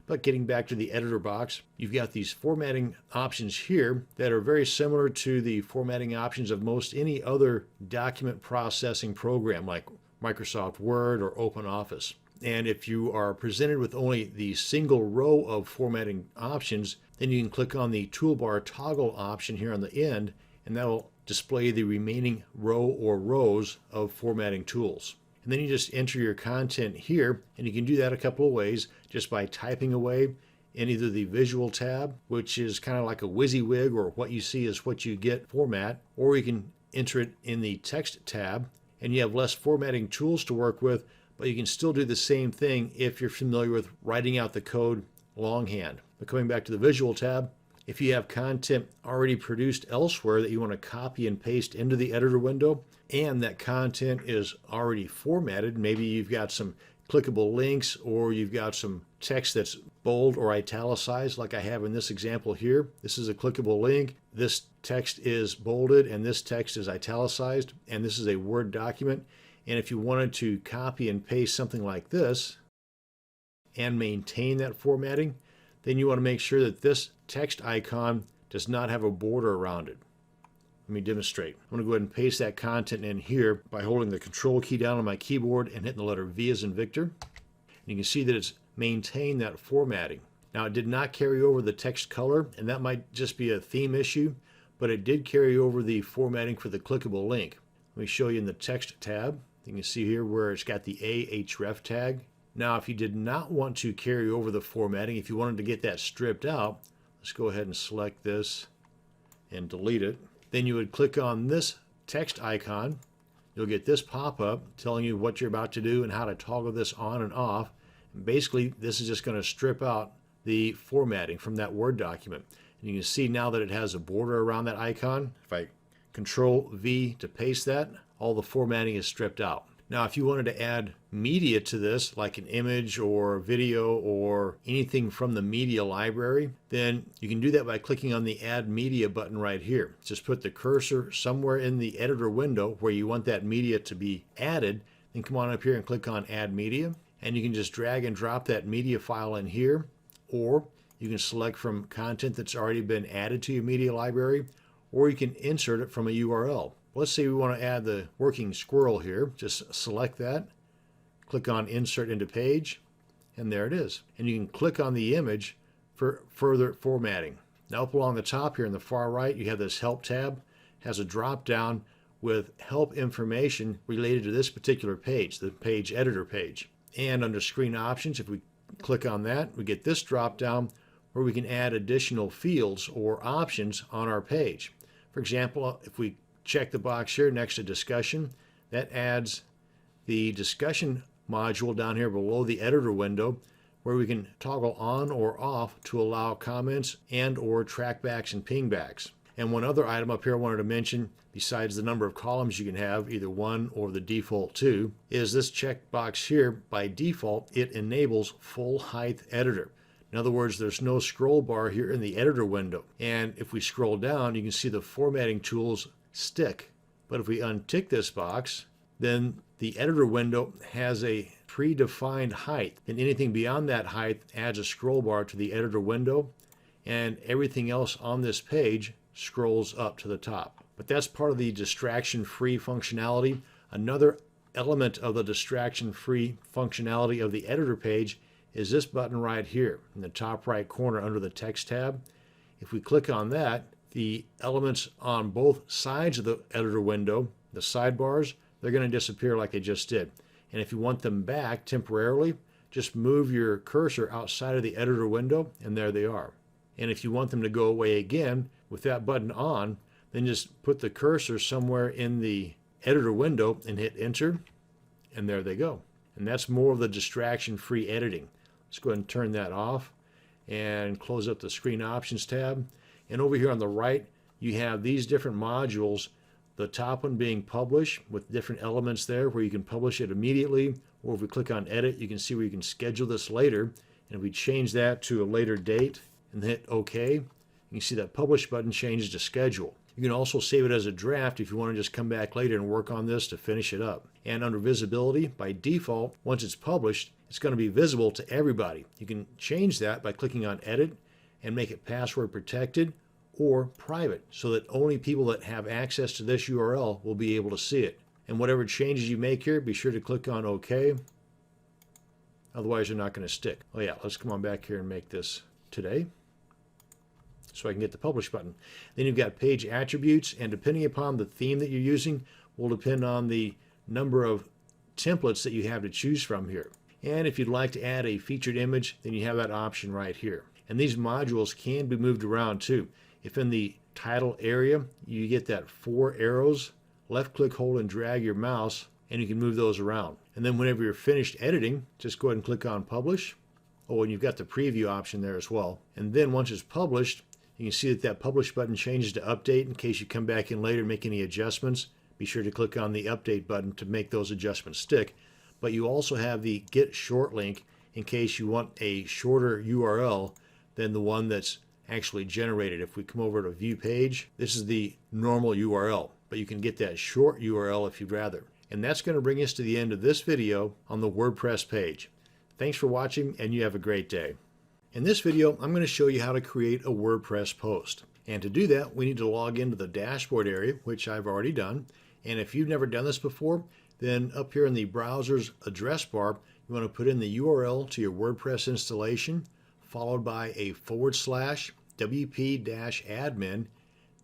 But getting back to the editor box, you've got these formatting options here that are very similar to the formatting options of most any other document processing program like Microsoft Word or OpenOffice. And if you are presented with only the single row of formatting options, then you can click on the toolbar toggle option here on the end, and that will display the remaining row or rows of formatting tools. And then you just enter your content here, and you can do that a couple of ways, just by typing away in either the visual tab, which is kind of like a WYSIWYG or what you see is what you get format, or you can enter it in the text tab, and you have less formatting tools to work with, but you can still do the same thing if you're familiar with writing out the code longhand. But coming back to the visual tab, if you have content already produced elsewhere that you want to copy and paste into the editor window, and that content is already formatted, maybe you've got some clickable links or you've got some text that's bold or italicized like I have in this example here. This is a clickable link. This text is bolded and this text is italicized, and this is a Word document. And if you wanted to copy and paste something like this and maintain that formatting, then you want to make sure that this text icon does not have a border around it. Let me demonstrate. I'm going to go ahead and paste that content in here by holding the Control key down on my keyboard and hitting the letter V as in Victor. And you can see that it's maintained that formatting. Now, it did not carry over the text color, and that might just be a theme issue, but it did carry over the formatting for the clickable link. Let me show you in the text tab. You can see here where it's got the ahref tag. Now, if you did not want to carry over the formatting, if you wanted to get that stripped out, let's go ahead and select this and delete it. Then you would click on this text icon. You'll get this pop-up telling you what you're about to do and how to toggle this on and off. And basically, this is just going to strip out the formatting from that Word document. And you can see now that it has a border around that icon. If I Control V to paste that, all the formatting is stripped out. Now, if you wanted to add media to this, like an image or video or anything from the media library, then you can do that by clicking on the Add Media button right here. Just put the cursor somewhere in the editor window where you want that media to be added, then come on up here and click on Add Media, and you can just drag and drop that media file in here, or you can select from content that's already been added to your media library, or you can insert it from a URL. Let's say we want to add the working squirrel here. Just select that, click on Insert into Page, and there it is. And you can click on the image for further formatting. Now up along the top here in the far right, you have this Help tab. It has a drop down with help information related to this particular page, the page editor page. And under Screen Options, if we click on that, we get this drop down where we can add additional fields or options on our page. For example, if we check the box here next to discussion, that adds the discussion module down here below the editor window where we can toggle on or off to allow comments and or trackbacks and pingbacks. And one other item up here I wanted to mention, besides the number of columns you can have, either one or the default 2, is this checkbox here. By default, it enables full height editor. In other words, there's no scroll bar here in the editor window. And if we scroll down, you can see the formatting tools stick. But if we untick this box, then the editor window has a predefined height, and anything beyond that height adds a scroll bar to the editor window, and everything else on this page scrolls up to the top. But that's part of the distraction-free functionality. Another element of the distraction-free functionality of the editor page is this button right here in the top right corner under the text tab. If we click on that, the elements on both sides of the editor window, the sidebars, they're going to disappear like they just did. And if you want them back temporarily, just move your cursor outside of the editor window, and there they are. And if you want them to go away again with that button on, then just put the cursor somewhere in the editor window and hit enter, and there they go. And that's more of the distraction-free editing. Let's go ahead and turn that off and close up the Screen Options tab. And over here on the right, you have these different modules, the top one being Publish with different elements there where you can publish it immediately, or if we click on Edit, you can see where you can schedule this later. And if we change that to a later date and hit OK, you can see that Publish button changes to Schedule. You can also save it as a draft if you want to just come back later and work on this to finish it up. And under visibility, by default, once it's published, it's going to be visible to everybody. You can change that by clicking on Edit and make it password protected or private so that only people that have access to this URL will be able to see it. And whatever changes you make here, be sure to click on OK. Otherwise, you're not going to stick. Oh yeah, let's come on back here and make this today, so I can get the Publish button. Then you've got page attributes, and depending upon the theme that you're using will depend on the number of templates that you have to choose from here. And if you'd like to add a featured image, then you have that option right here. And these modules can be moved around too. If in the title area you get that 4 arrows, left click, hold, and drag your mouse, and you can move those around. And then whenever you're finished editing, just go ahead and click on Publish. Oh, and you've got the preview option there as well. And then once it's published, you can see that that Publish button changes to Update. In case you come back in later and make any adjustments, be sure to click on the Update button to make those adjustments stick. But you also have the Get Short link in case you want a shorter URL than the one that's actually generated. If we come over to View Page, this is the normal URL, but you can get that short URL if you'd rather. And that's going to bring us to the end of this video on the WordPress page. Thanks for watching, and you have a great day. In this video, I'm going to show you how to create a WordPress post. And to do that, we need to log into the dashboard area, which I've already done. And if you've never done this before, then up here in the browser's address bar, you want to put in the URL to your WordPress installation, followed by a /wp-admin,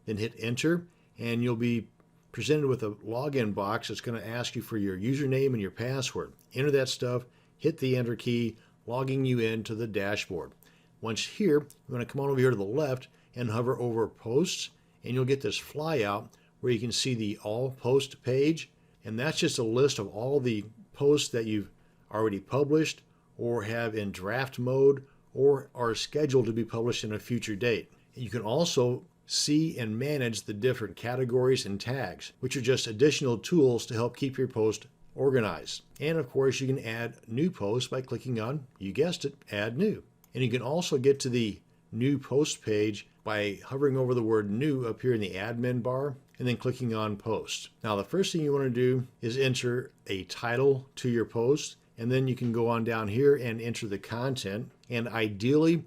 then hit enter, and you'll be presented with a login box that's going to ask you for your username and your password. Enter that stuff, hit the enter key, logging you into the dashboard. Once here, you want to come on over here to the left and hover over Posts, and you'll get this flyout where you can see the All Post page, and that's just a list of all the posts that you've already published or have in draft mode or are scheduled to be published in a future date. You can also see and manage the different categories and tags, which are just additional tools to help keep your post organized. And of course, you can add new posts by clicking on, you guessed it, Add New. And you can also get to the New Post page by hovering over the word New up here in the admin bar and then clicking on Post. Now, the first thing you want to do is enter a title to your post, and then you can go on down here and enter the content. And ideally,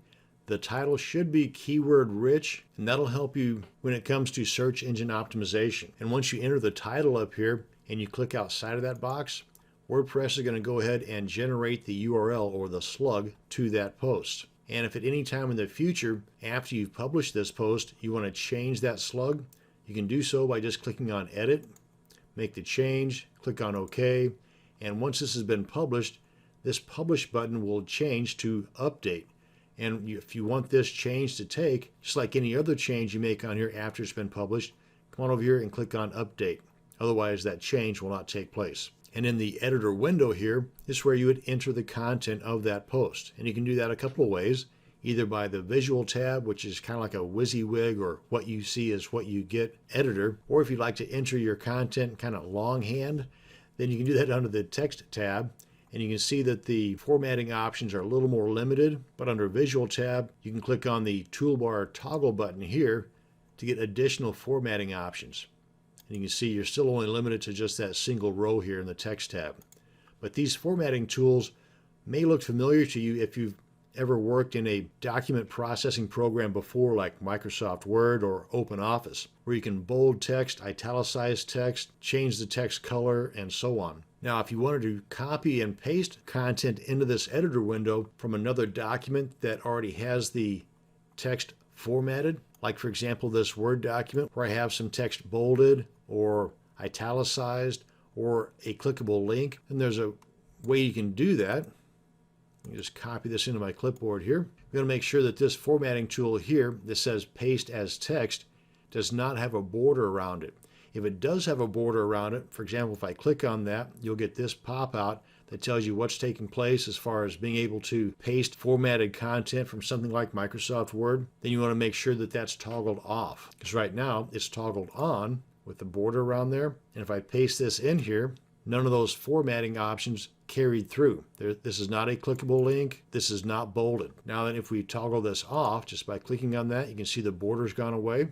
the title should be keyword rich, and that'll help you when it comes to search engine optimization. And once you enter the title up here and you click outside of that box, WordPress is going to go ahead and generate the URL or the slug to that post. And if at any time in the future, after you've published this post, you want to change that slug, you can do so by just clicking on Edit, make the change, click on OK, and once this has been published, this Publish button will change to Update. And if you want this change to take, just like any other change you make on here after it's been published, come on over here and click on Update. Otherwise, that change will not take place. And in the editor window here is where you would enter the content of that post. And you can do that a couple of ways, either by the Visual tab, which is kind of like a WYSIWYG or what you see is what you get editor, or if you'd like to enter your content kind of longhand, then you can do that under the Text tab. And you can see that the formatting options are a little more limited, but under Visual tab, you can click on the toolbar toggle button here to get additional formatting options. And you can see you're still only limited to just that single row here in the Text tab. But these formatting tools may look familiar to you if you've ever worked in a document processing program before, like Microsoft Word or OpenOffice, where you can bold text, italicize text, change the text color, and so on. Now, if you wanted to copy and paste content into this editor window from another document that already has the text formatted, like for example this Word document where I have some text bolded or italicized or a clickable link, then there's a way you can do that. Just copy this into my clipboard here. I'm going to make sure that this formatting tool here that says paste as text does not have a border around it. If it does have a border around it, for example, if I click on that, you'll get this pop out that tells you what's taking place as far as being able to paste formatted content from something like Microsoft Word. Then you want to make sure that that's toggled off, because right now it's toggled on with the border around there. And if I paste this in here, none of those formatting options carried through. This is not a clickable link. This is not bolded. Now then, if we toggle this off just by clicking on that, you can see the border's gone away.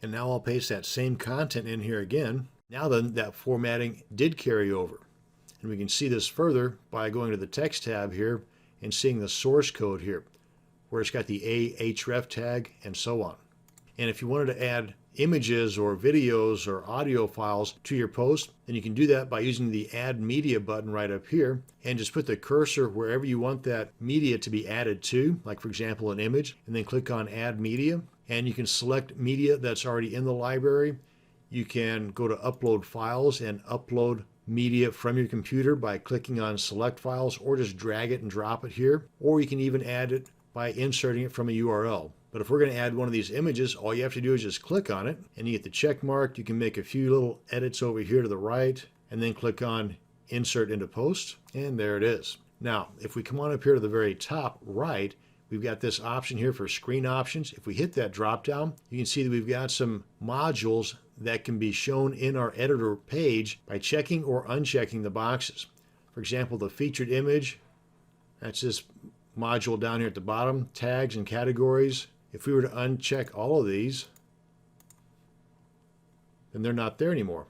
And now I'll paste that same content in here again. Now then, that formatting did carry over. And we can see this further by going to the text tab here and seeing the source code here, where it's got the ahref tag and so on. And if you wanted to add images or videos or audio files to your post, then you can do that by using the Add Media button right up here and just put the cursor wherever you want that media to be added to, like for example an image, and then click on Add Media. And you can select media that's already in the library. You can go to Upload Files and upload media from your computer by clicking on Select Files, or just drag it and drop it here. Or you can even add it by inserting it from a URL. But if we're going to add one of these images, all you have to do is just click on it and you get the check mark. You can make a few little edits over here to the right and then click on Insert into Post, and there it is. Now, if we come on up here to the very top right, we've got this option here for screen options. If we hit that drop down, you can see that we've got some modules that can be shown in our editor page by checking or unchecking the boxes. For example, the featured image, that's this module down here at the bottom, tags and categories. If we were to uncheck all of these, then they're not there anymore.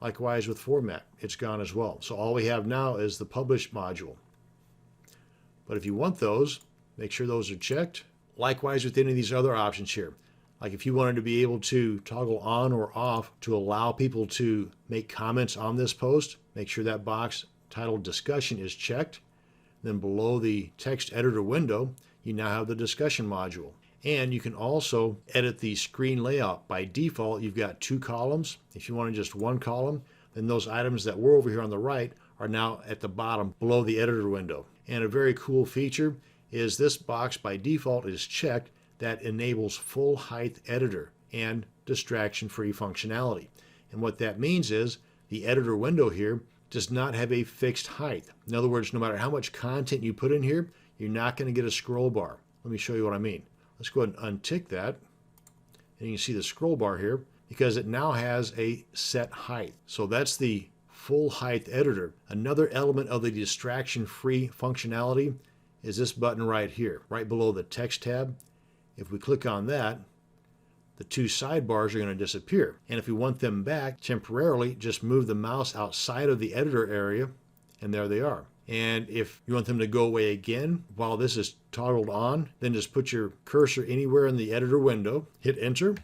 Likewise with format, it's gone as well. So all we have now is the publish module. But if you want those, make sure those are checked. Likewise with any of these other options here. Like if you wanted to be able to toggle on or off to allow people to make comments on this post, make sure that box titled discussion is checked. Then below the text editor window, you now have the discussion module. And you can also edit the screen layout. By default, you've got 2 columns. If you wanted just 1 column, then those items that were over here on the right are now at the bottom below the editor window. And a very cool feature is this box by default is checked that enables full height editor and distraction-free functionality. And what that means is the editor window here does not have a fixed height. In other words, no matter how much content you put in here, you're not going to get a scroll bar. Let me show you what I mean. Let's go ahead and untick that. And you can see the scroll bar here because it now has a set height. So that's the full height editor. Another element of the distraction-free functionality is this button right here, right below the text tab. If we click on that, the 2 sidebars are going to disappear. And if we want them back temporarily, just move the mouse outside of the editor area, and there they are. And if you want them to go away again while this is toggled on, then just put your cursor anywhere in the editor window, hit enter,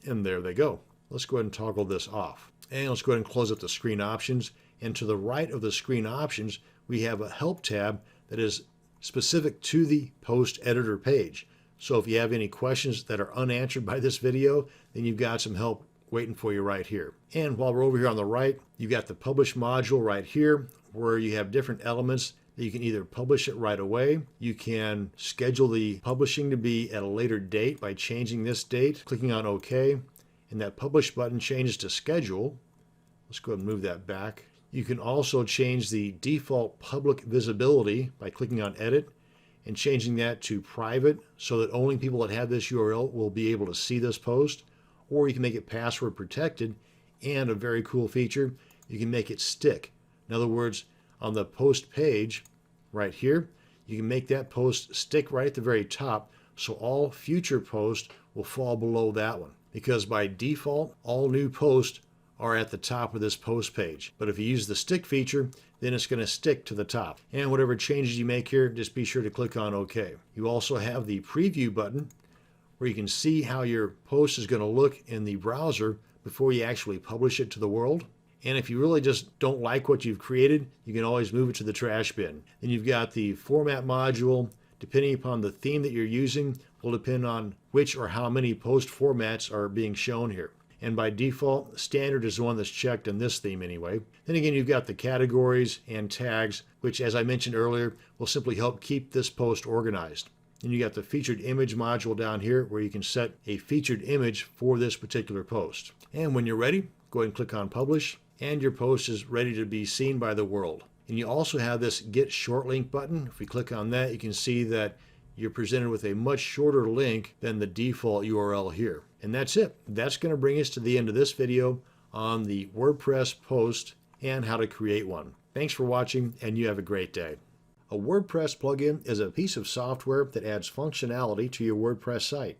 and there they go. Let's go ahead and toggle this off. And let's go ahead and close up the screen options. And to the right of the screen options, we have a help tab that is specific to the post editor page. So if you have any questions that are unanswered by this video, then you've got some help waiting for you right here. And while we're over here on the right, you've got the publish module right here, where you have different elements that you can either publish it right away. You can schedule the publishing to be at a later date by changing this date, clicking on OK, and that publish button changes to schedule. Let's go ahead and move that back. You can also change the default public visibility by clicking on edit and changing that to private so that only people that have this URL will be able to see this post. Or you can make it password protected, and a very cool feature, you can make it stick. In other words, on the post page right here, you can make that post stick right at the very top, so all future posts will fall below that one. Because by default, all new posts are at the top of this post page. But if you use the stick feature, then it's going to stick to the top. And whatever changes you make here, just be sure to click on OK. You also have the preview button where you can see how your post is going to look in the browser before you actually publish it to the world. And if you really just don't like what you've created, you can always move it to the trash bin. Then you've got the format module. Depending upon the theme that you're using will depend on which or how many post formats are being shown here. And by default, standard is the one that's checked in this theme anyway. Then again, you've got the categories and tags, which, as I mentioned earlier, will simply help keep this post organized. And you got the featured image module down here where you can set a featured image for this particular post. And when you're ready, go ahead and click on publish, and your post is ready to be seen by the world. And you also have this get short link button. If we click on that, you can see that you're presented with a much shorter link than the default URL here. And that's it. That's going to bring us to the end of this video on the WordPress post and how to create one. Thanks for watching, and you have a great day. A WordPress plugin is a piece of software that adds functionality to your WordPress site.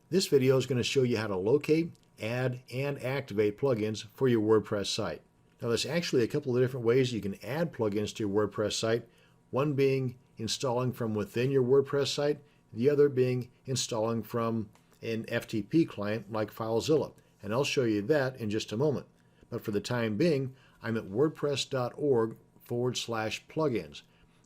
This video is going to show you how to locate, add, and activate plugins for your WordPress site. Now, there's actually a couple of different ways you can add plugins to your WordPress site, one being installing from within your WordPress site, the other being installing from an FTP client like FileZilla. And I'll show you that in just a moment. But for the time being, I'm at wordpress.org/plugins.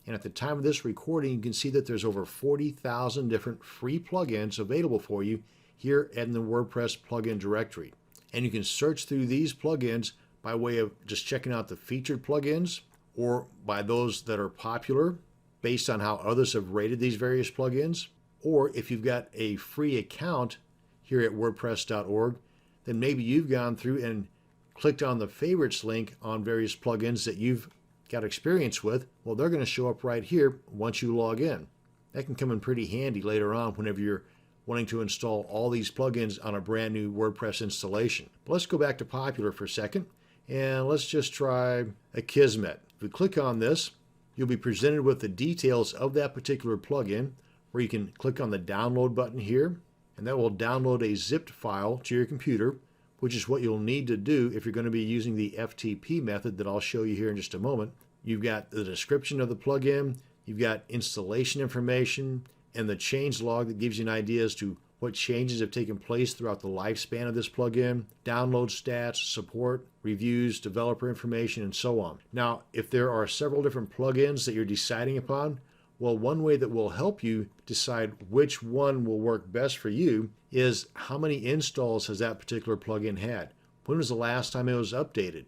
And at the time of this recording, you can see that there's over 40,000 different free plugins available for you here in the WordPress plugin directory. And you can search through these plugins by way of just checking out the featured plugins or by those that are popular based on how others have rated these various plugins. Or if you've got a free account here at wordpress.org, then maybe you've gone through and clicked on the favorites link on various plugins that you've got experience with. Well, they're going to show up right here once you log in. That can come in pretty handy later on whenever you're wanting to install all these plugins on a brand new WordPress installation. But let's go back to popular for a second, and let's just try Akismet. If we click on this, you'll be presented with the details of that particular plugin, where you can click on the download button here, and that will download a zipped file to your computer, which is what you'll need to do if you're going to be using the FTP method that I'll show you here in just a moment. You've got the description of the plugin, you've got installation information, and the change log that gives you an idea as to what changes have taken place throughout the lifespan of this plugin, download stats, support, reviews, developer information, and so on. Now, if there are several different plugins that you're deciding upon, well, one way that will help you decide which one will work best for you is how many installs has that particular plugin had? When was the last time it was updated?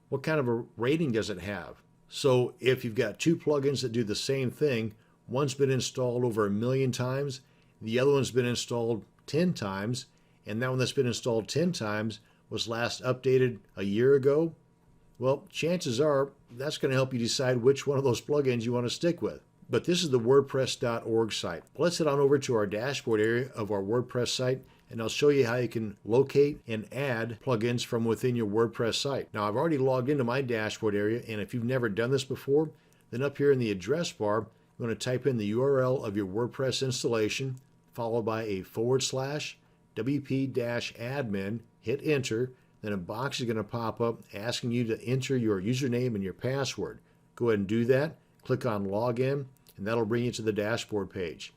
What kind of a rating does it have? So if you've got two plugins that do the same thing, one's been installed over 1 million times, the other one's been installed 10 times, and that one that's been installed 10 times was last updated a year ago, well, chances are that's going to help you decide which one of those plugins you want to stick with. But this is the wordpress.org site. Let's head on over to our dashboard area of our WordPress site, and I'll show you how you can locate and add plugins from within your WordPress site. Now, I've already logged into my dashboard area, and if you've never done this before, then up here in the address bar, you're going to type in the URL of your WordPress installation, followed by a /wp-admin, hit enter, then a box is going to pop up asking you to enter your username and your password. Go ahead and do that, click on login, and that'll bring you to the dashboard page.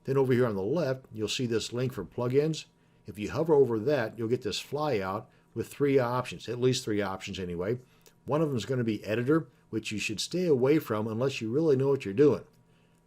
Then over here on the left, you'll see this link for plugins. If you hover over that, you'll get this flyout with 3 options, at least 3 options anyway. One of them is going to be editor, which you should stay away from unless you really know what you're doing.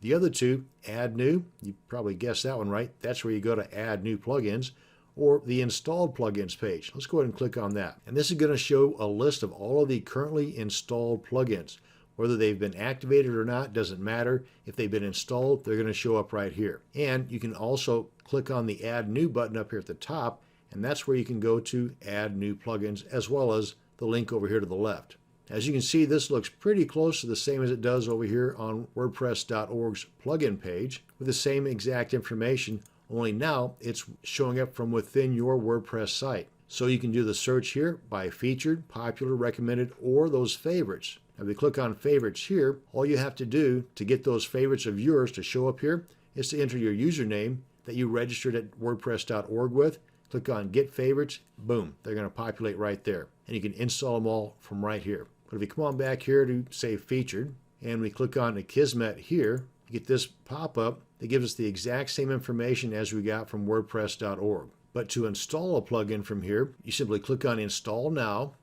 The other 2, add new, you probably guessed that one right. That's where you go to add new plugins, or the installed plugins page. Let's go ahead and click on that. And this is going to show a list of all of the currently installed plugins. Whether they've been activated or not doesn't matter. If they've been installed, they're going to show up right here. And you can also click on the add new button up here at the top, and that's where you can go to add new plugins, as well as the link over here to the left. As you can see, this looks pretty close to the same as it does over here on WordPress.org's plugin page with the same exact information, only now it's showing up from within your WordPress site. So you can do the search here by featured, popular, recommended, or those favorites. Now, if we click on favorites here, all you have to do to get those favorites of yours to show up here is to enter your username that you registered at WordPress.org with. Click on Get Favorites, boom, they're going to populate right there. And you can install them all from right here. But if we come on back here to say Featured, and we click on Akismet here, you get this pop-up that gives us the exact same information as we got from WordPress.org. But to install a plugin from here, you simply click on Install Now,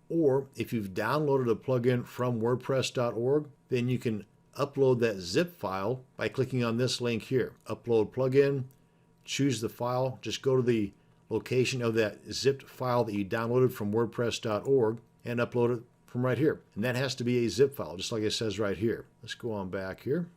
or if you've downloaded a plugin from WordPress.org, then you can upload that zip file by clicking on this link here. Upload plugin, choose the file, just go to the location of that zipped file that you downloaded from WordPress.org and upload it from right here. And that has to be a zip file, just like it says right here. Let's go on back here.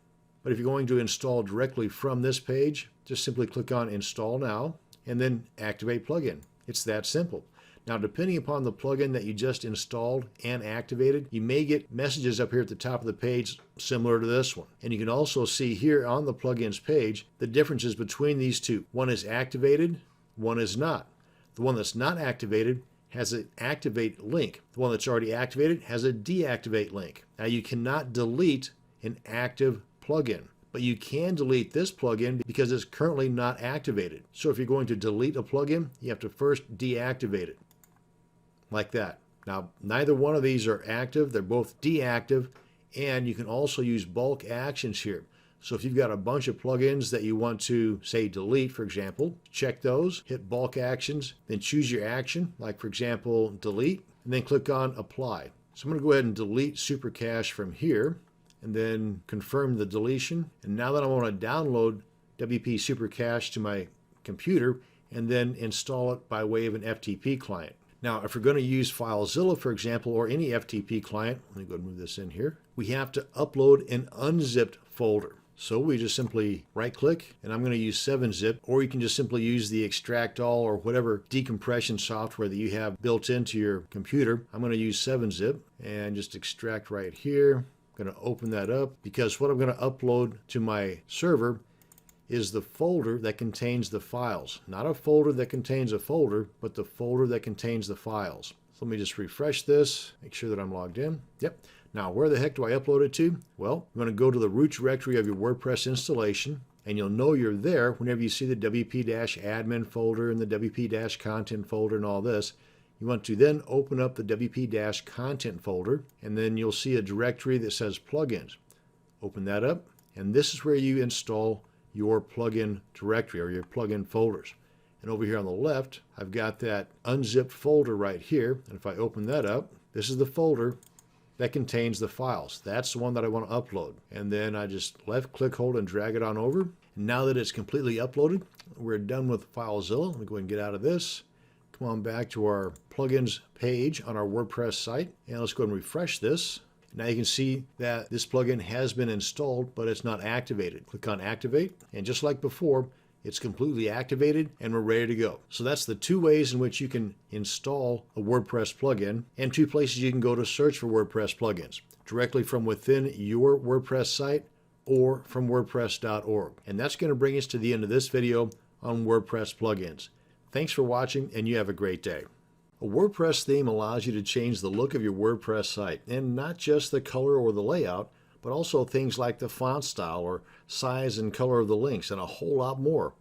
But if you're going to install directly from this page, just simply click on Install Now and then Activate Plugin. It's that simple. Now, depending upon the plugin that you just installed and activated, you may get messages up here at the top of the page similar to this one. And you can also see here on the plugins page the differences between these two. One is activated, one is not. The one that's not activated has an activate link. The one that's already activated has a deactivate link. Now, you cannot delete an active plugin, but you can delete this plugin because it's currently not activated. So if you're going to delete a plugin, you have to first deactivate it, like that. Now, neither one of these are active. They're both deactive, and you can also use bulk actions here. So if you've got a bunch of plugins that you want to, say, delete, for example, check those, hit bulk actions, then choose your action, like, for example, delete, and then click on apply. So I'm going to go ahead and delete Supercache from here, and then confirm the deletion. And now that I want to download WP Supercache to my computer and then install it by way of an FTP client. Now, if we're going to use FileZilla, for example, or any FTP client, let me go and move this in here, we have to upload an unzipped folder. So we just simply right-click, and I'm going to use 7-zip, or you can just simply use the extract all or whatever decompression software that you have built into your computer. I'm going to use 7-zip and just extract right here. I'm going to open that up because what I'm going to upload to my server is the folder that contains the files. Not a folder that contains a folder, but the folder that contains the files. So let me just refresh this, make sure that I'm logged in. Yep. Now, where the heck do I upload it to? Well, I'm going to go to the root directory of your WordPress installation, and you'll know you're there whenever you see the WP-admin folder and the WP-content folder and all this. You want to then open up the WP-content folder, and then you'll see a directory that says plugins. Open that up, and this is where you install your plugin directory or your plugin folders. And over here on the left, I've got that unzipped folder right here. And if I open that up, this is the folder that contains the files. That's the one that I want to upload. And then I just left click, hold, and drag it on over. And now that it's completely uploaded, we're done with FileZilla. Let me go ahead and get out of this. Come on back to our plugins page on our WordPress site. And let's go ahead and refresh this. Now you can see that this plugin has been installed, but it's not activated. Click on Activate, and just like before, it's completely activated and we're ready to go. So that's the two ways in which you can install a WordPress plugin, and two places you can go to search for WordPress plugins, directly from within your WordPress site or from WordPress.org. And that's going to bring us to the end of this video on WordPress plugins. Thanks for watching, and you have a great day. A WordPress theme allows you to change the look of your WordPress site, and not just the color or the layout, but also things like the font style or size and color of the links and a whole lot more.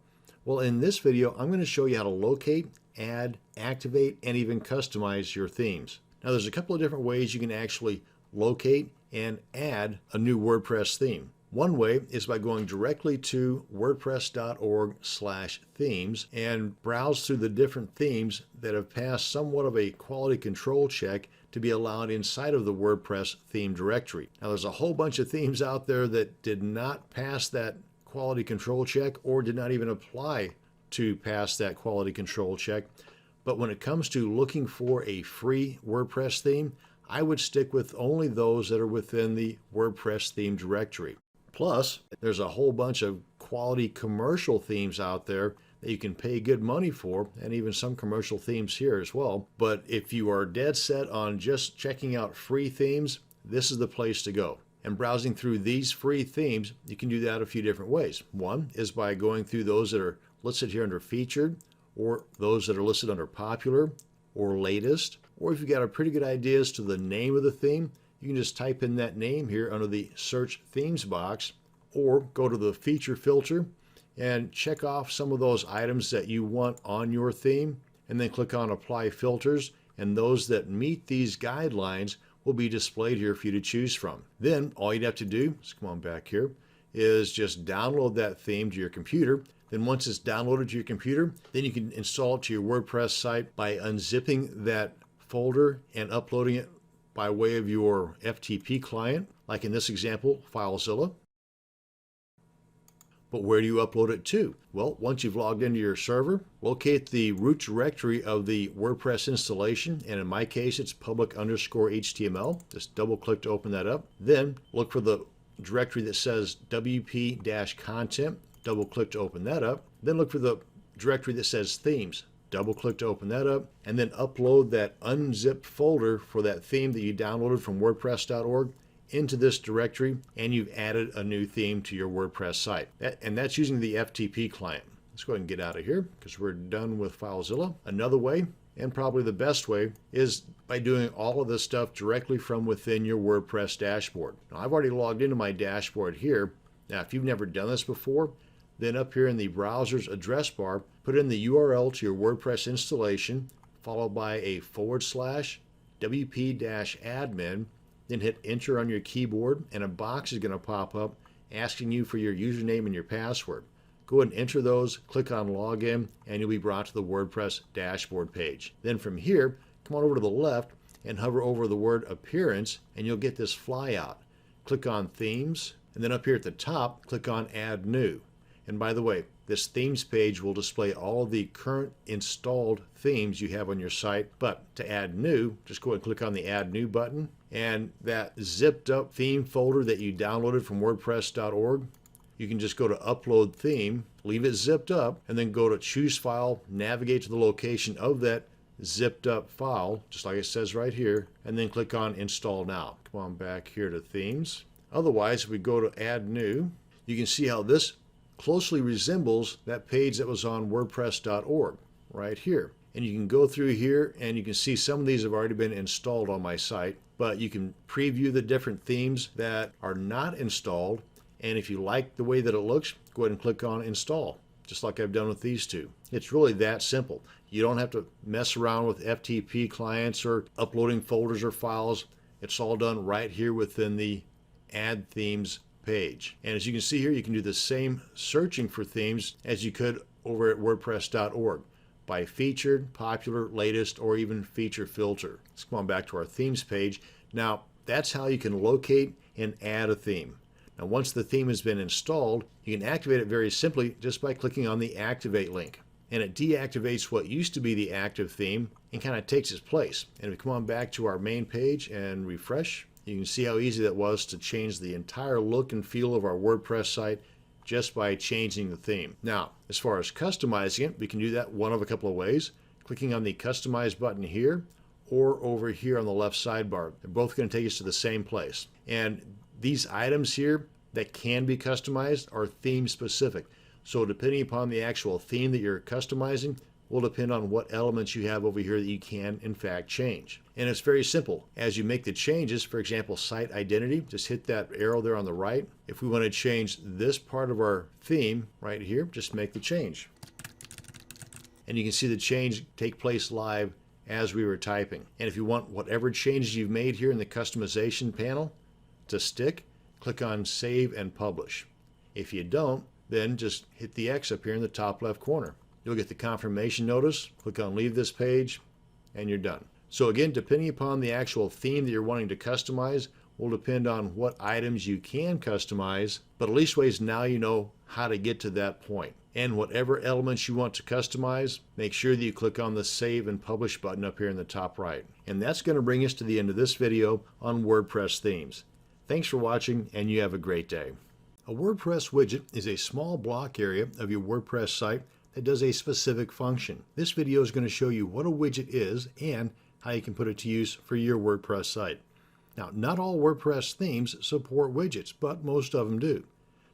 Well, in this video, I'm going to show you how to locate, add, activate, and even customize your themes. Now, there's a couple of different ways you can actually locate and add a new WordPress theme. One way is by going directly to wordpress.org/themes and browse through the different themes that have passed somewhat of a quality control check to be allowed inside of the WordPress theme directory. Now, there's a whole bunch of themes out there that did not pass that quality control check or did not even apply to pass that quality control check. But when it comes to looking for a free WordPress theme, I would stick with only those that are within the WordPress theme directory. Plus, there's a whole bunch of quality commercial themes out there that you can pay good money for, and even some commercial themes here as well. But if you are dead set on just checking out free themes, this is the place to go. And browsing through these free themes, you can do that a few different ways. One is by going through those that are listed here under featured, or those that are listed under popular or latest. Or if you've got a pretty good idea as to the name of the theme, you can just type in that name here under the search themes box, or go to the feature filter and check off some of those items that you want on your theme, and then click on apply filters, and those that meet these guidelines will be displayed here for you to choose from. Then all you'd have to do, let's come on back here, is just download that theme to your computer. Then once it's downloaded to your computer, then you can install it to your WordPress site by unzipping that folder and uploading it by way of your FTP client, like in this example, FileZilla. But where do you upload it to? Well, once you've logged into your server, locate the root directory of the WordPress installation, and in my case, it's public_HTML. Just double click to open that up. Then look for the directory that says WP-content. Double click to open that up. Then look for the directory that says themes. Double click to open that up, and then upload that unzipped folder for that theme that you downloaded from WordPress.org into this directory, and you've added a new theme to your WordPress site. And that's using the FTP client. Let's go ahead and get out of here because we're done with FileZilla. Another way, and probably the best way, is by doing all of this stuff directly from within your WordPress dashboard. Now, I've already logged into my dashboard here. Now, if you've never done this before, then up here in the browser's address bar, put in the URL to your WordPress installation, followed by a /wp-admin, then hit enter on your keyboard, and a box is going to pop up asking you for your username and your password. Go ahead and enter those, click on login, and you'll be brought to the WordPress dashboard page. Then from here, come on over to the left and hover over the word appearance, and you'll get this flyout. Click on themes, and then up here at the top, click on add new. And by the way, this themes page will display all of the current installed themes you have on your site. But to add new, just go ahead and click on the add new button. And that zipped up theme folder that you downloaded from WordPress.org, you can just go to upload theme, leave it zipped up, and then go to choose file, navigate to the location of that zipped up file, just like it says right here, and then click on install now. Come on back here to themes. Otherwise, if we go to add new, you can see how this closely resembles that page that was on WordPress.org right here. And you can go through here and you can see some of these have already been installed on my site, but you can preview the different themes that are not installed. And if you like the way that it looks, go ahead and click on install, just like I've done with these two. It's really that simple. You don't have to mess around with FTP clients or uploading folders or files. It's all done right here within the add themes page. And as you can see here, you can do the same searching for themes as you could over at WordPress.org by featured, popular, latest, or even feature filter. Let's come on back to our themes page. Now, that's how you can locate and add a theme. Now, once the theme has been installed, you can activate it very simply just by clicking on the activate link. And it deactivates what used to be the active theme and kind of takes its place. And if we come on back to our main page and refresh, you can see how easy that was to change the entire look and feel of our WordPress site just by changing the theme. Now, as far as customizing it, we can do that one of a couple of ways. Clicking on the Customize button here or over here on the left sidebar. They're both going to take us to the same place. And these items here that can be customized are theme specific. So depending upon the actual theme that you're customizing will depend on what elements you have over here that you can in fact change. And it's very simple. As you make the changes, for example, site identity, just hit that arrow there on the right. If we want to change this part of our theme right here, just make the change. And you can see the change take place live as we were typing. And if you want whatever changes you've made here in the customization panel to stick, click on Save and Publish. If you don't, then just hit the X up here in the top left corner. You'll get the confirmation notice, click on Leave this page, and you're done. So again, depending upon the actual theme that you're wanting to customize will depend on what items you can customize, but at least ways now you know how to get to that point. And whatever elements you want to customize, make sure that you click on the Save and Publish button up here in the top right. And that's going to bring us to the end of this video on WordPress themes. Thanks for watching, and you have a great day. A WordPress widget is a small block area of your WordPress site that does a specific function. This video is going to show you what a widget is and how you can put it to use for your WordPress site. Now, not all WordPress themes support widgets, but most of them do.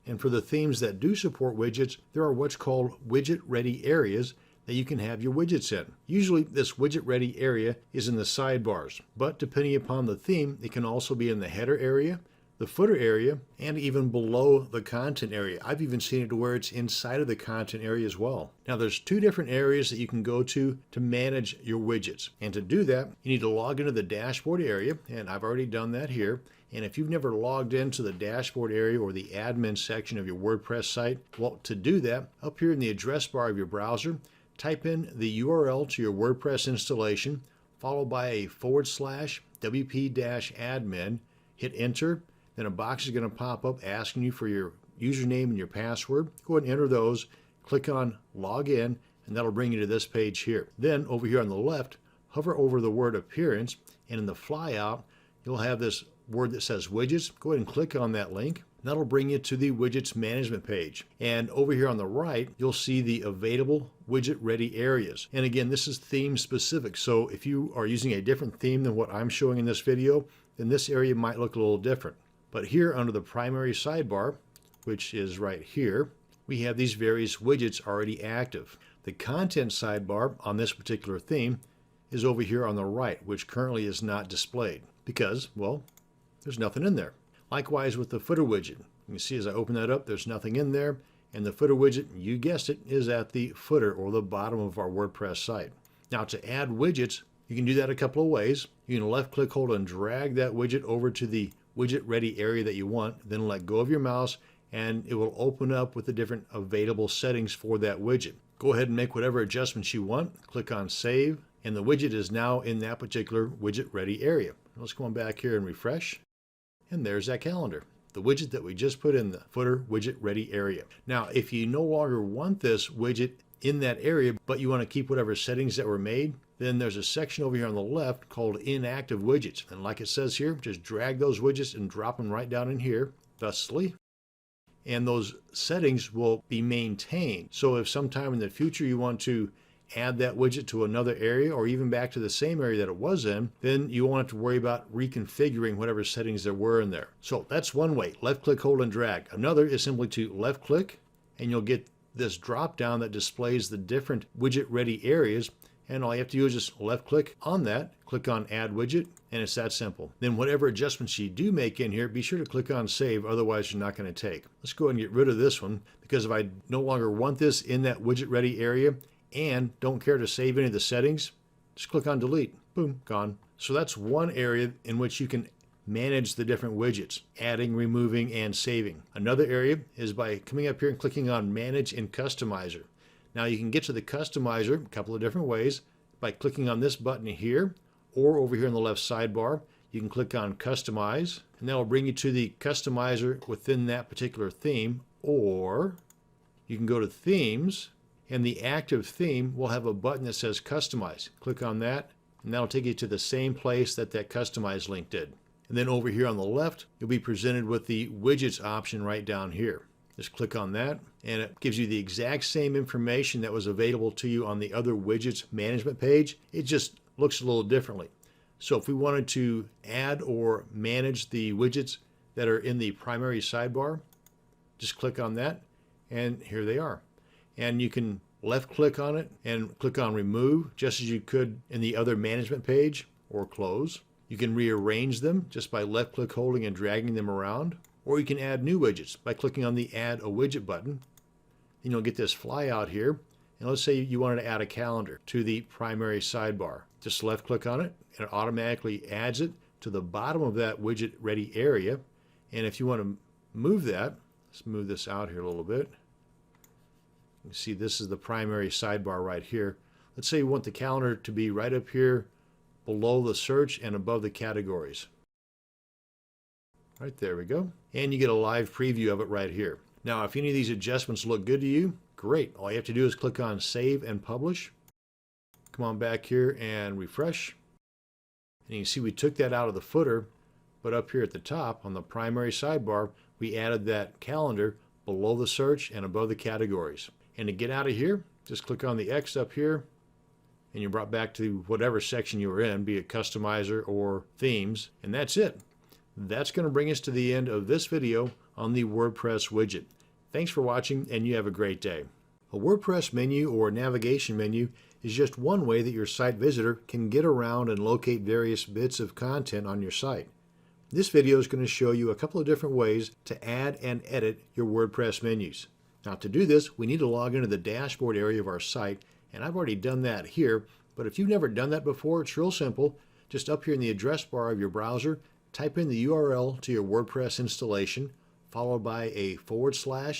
And for the themes that do support widgets, there are what's called widget-ready areas that you can have your widgets in. Usually this widget-ready area is in the sidebars, but depending upon the theme, it can also be in the header area, the footer area, and even below the content area. I've even seen it to where it's inside of the content area as well. Now there's two different areas that you can go to manage your widgets. And to do that, you need to log into the dashboard area, and I've already done that here. And if you've never logged into the dashboard area or the admin section of your WordPress site, well, to do that, up here in the address bar of your browser, type in the URL to your WordPress installation, followed by a /wp-admin, hit enter. Then a box is going to pop up asking you for your username and your password. Go ahead and enter those, click on log in, and that'll bring you to this page here. Then over here on the left, hover over the word appearance, and in the flyout, you'll have this word that says widgets. Go ahead and click on that link. That'll bring you to the widgets management page. And over here on the right, you'll see the available widget ready areas. And again, this is theme specific. So if you are using a different theme than what I'm showing in this video, then this area might look a little different. But here under the primary sidebar, which is right here, we have these various widgets already active. The content sidebar on this particular theme is over here on the right, which currently is not displayed because, well, there's nothing in there. Likewise with the footer widget. You can see as I open that up, there's nothing in there, and the footer widget, you guessed it, is at the footer or the bottom of our WordPress site. Now to add widgets, you can do that a couple of ways. You can left click, hold, and drag that widget over to the widget ready area that you want, then let go of your mouse, and it will open up with the different available settings for that widget. Go ahead and make whatever adjustments you want, click on save, and the widget is now in that particular widget ready area. Let's go on back here and refresh. And there's that calendar, the widget that we just put in the footer widget ready area. Now, if you no longer want this widget in that area, but you want to keep whatever settings that were made, then there's a section over here on the left called inactive widgets. And like it says here, just drag those widgets and drop them right down in here, thusly. And those settings will be maintained. So if sometime in the future you want to add that widget to another area or even back to the same area that it was in, then you won't have to worry about reconfiguring whatever settings there were in there. So that's one way, left click, hold, and drag. Another is simply to left click and you'll get this drop down that displays the different widget ready areas, and all you have to do is just left click on that, click on add widget, and it's that simple. Then whatever adjustments you do make in here, be sure to click on save, otherwise you're not going to take. Let's go ahead and get rid of this one, because if I no longer want this in that widget ready area and don't care to save any of the settings, just click on delete. Boom, gone. So that's one area in which you can manage the different widgets, adding, removing, and saving. Another area is by coming up here and clicking on manage in customizer. Now you can get to the customizer a couple of different ways by clicking on this button here, or over here on the left sidebar, you can click on customize, and that will bring you to the customizer within that particular theme, or you can go to themes, and the active theme will have a button that says customize. Click on that, and that'll take you to the same place that that customize link did. And then over here on the left, you'll be presented with the widgets option right down here. Just click on that, and it gives you the exact same information that was available to you on the other widgets management page. It just looks a little differently. So if we wanted to add or manage the widgets that are in the primary sidebar, just click on that, and here they are. And you can left click on it and click on remove, just as you could in the other management page, or close. You can rearrange them just by left click holding and dragging them around, or you can add new widgets by clicking on the add a widget button. Then you'll get this flyout here, and let's say you wanted to add a calendar to the primary sidebar. Just left click on it and it automatically adds it to the bottom of that widget ready area. And if you want to move that, let's move this out here a little bit. You see this is the primary sidebar right here. Let's say you want the calendar to be right up here below the search and above the categories. Right there we go. And you get a live preview of it right here. Now if any of these adjustments look good to you, great. All you have to do is click on save and publish. Come on back here and refresh. And you can see we took that out of the footer, but up here at the top on the primary sidebar, we added that calendar below the search and above the categories. And to get out of here, just click on the X up here, and you're brought back to whatever section you were in, be it customizer or themes, and that's it. That's going to bring us to the end of this video on the WordPress widget. Thanks for watching, and you have a great day. A WordPress menu or navigation menu is just one way that your site visitor can get around and locate various bits of content on your site. This video is going to show you a couple of different ways to add and edit your WordPress menus. Now to do this, we need to log into the dashboard area of our site, and I've already done that here, but if you've never done that before, it's real simple. Just up here in the address bar of your browser, type in the URL to your WordPress installation, followed by a /wp-admin,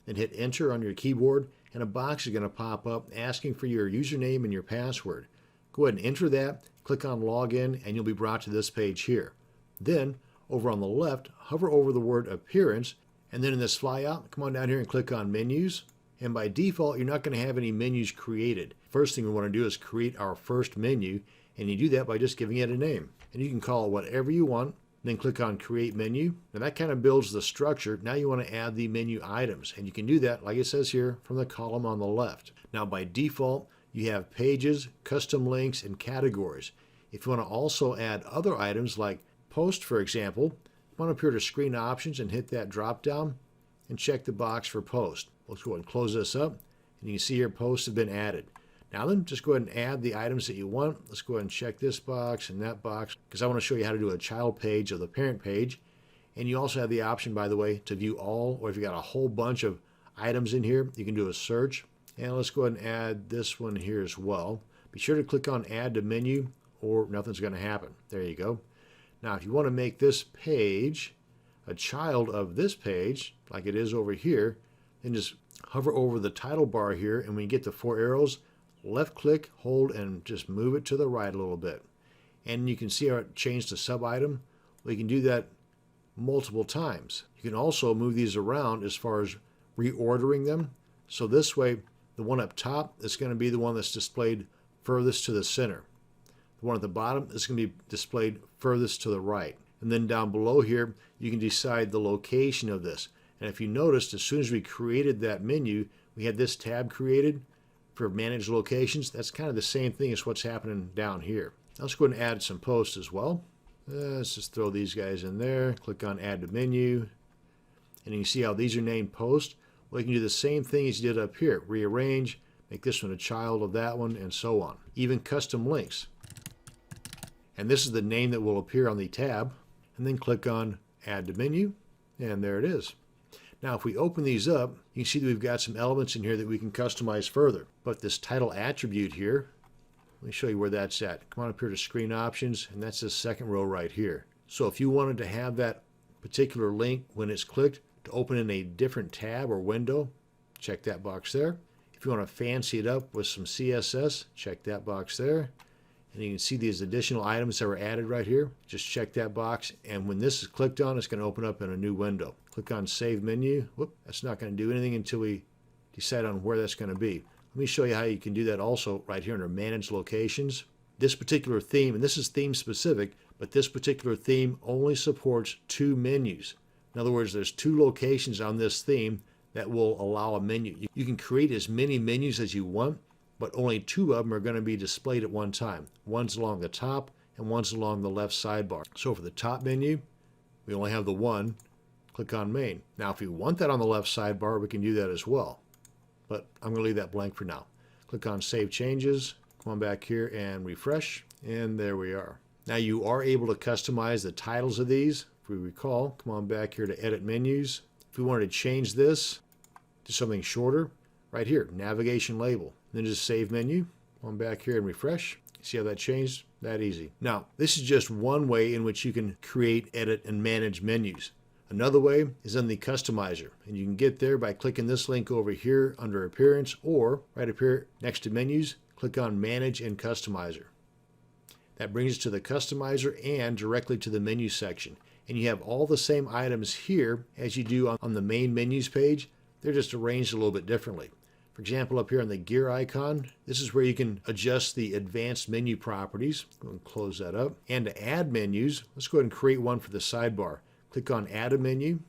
then hit enter on your keyboard, and a box is going to pop up asking for your username and your password. Go ahead and enter that, click on login, and you'll be brought to this page here. Then, over on the left, hover over the word Appearance, and then in this flyout, come on down here and click on Menus. And by default, you're not going to have any menus created. First thing we want to do is create our first menu, and you do that by just giving it a name. And you can call it whatever you want, then click on Create Menu. And that kind of builds the structure. Now you want to add the menu items, and you can do that, like it says here, from the column on the left. Now by default, you have pages, custom links, and categories. If you want to also add other items like Post, for example, come on up here to Screen Options and hit that drop down and check the box for Post. Let's go ahead and close this up, and you can see your posts have been added. Now then, just go ahead and add the items that you want. Let's go ahead and check this box and that box, because I want to show you how to do a child page of the parent page. And you also have the option, by the way, to view all, or if you got a whole bunch of items in here, you can do a search. And let's go ahead and add this one here as well. Be sure to click on Add to Menu, or nothing's going to happen. There you go. Now, if you want to make this page a child of this page, like it is over here, then just hover over the title bar here, and when you get the 4 arrows, left click, hold, and just move it to the right a little bit. And you can see how it changed to sub-item. Well, you can do that multiple times. You can also move these around as far as reordering them. So this way, the one up top is going to be the one that's displayed furthest to the center. The one at the bottom is going to be displayed furthest to the right. And then down below here, you can decide the location of this. And if you noticed, as soon as we created that menu, we had this tab created for Manage Locations. That's kind of the same thing as what's happening down here. Now let's go ahead and add some posts as well. Let's just throw these guys in there. Click on Add to Menu. And you can see how these are named Post. Well, you can do the same thing as you did up here. Rearrange, make this one a child of that one, and so on. Even custom links. And this is the name that will appear on the tab. And then click on Add to Menu, and there it is. Now if we open these up, you can see that we've got some elements in here that we can customize further. But this title attribute here, let me show you where that's at. Come on up here to Screen Options, and that's the second row right here. So if you wanted to have that particular link when it's clicked to open in a different tab or window, check that box there. If you want to fancy it up with some CSS, check that box there. And you can see these additional items that were added right here. Just check that box, and when this is clicked on, it's going to open up in a new window. Click on Save Menu. Whoop, that's not going to do anything until we decide on where that's going to be. Let me show you how you can do that also right here under Manage Locations. This particular theme, and this is theme specific, but this particular theme only supports 2 menus. In other words, there's 2 locations on this theme that will allow a menu. You can create as many menus as you want, but only 2 of them are going to be displayed at one time. One's along the top and one's along the left sidebar. So for the top menu, we only have the one. Click on Main. Now if you want that on the left sidebar, we can do that as well. But I'm going to leave that blank for now. Click on Save Changes. Come on back here and refresh. And there we are. Now you are able to customize the titles of these. If we recall, come on back here to Edit Menus. If we wanted to change this to something shorter, right here, Navigation Label. Then just Save Menu. Come on back here and refresh. See how that changed? That easy. Now, this is just one way in which you can create, edit, and manage menus. Another way is in the Customizer, and you can get there by clicking this link over here under Appearance, or right up here next to Menus, click on Manage and Customizer. That brings us to the Customizer and directly to the menu section. And you have all the same items here as you do on the main menus page. They're just arranged a little bit differently. For example, up here on the gear icon, this is where you can adjust the advanced menu properties. Go and close that up. And to add menus, let's go ahead and create one for the sidebar. Click on Add a Menu,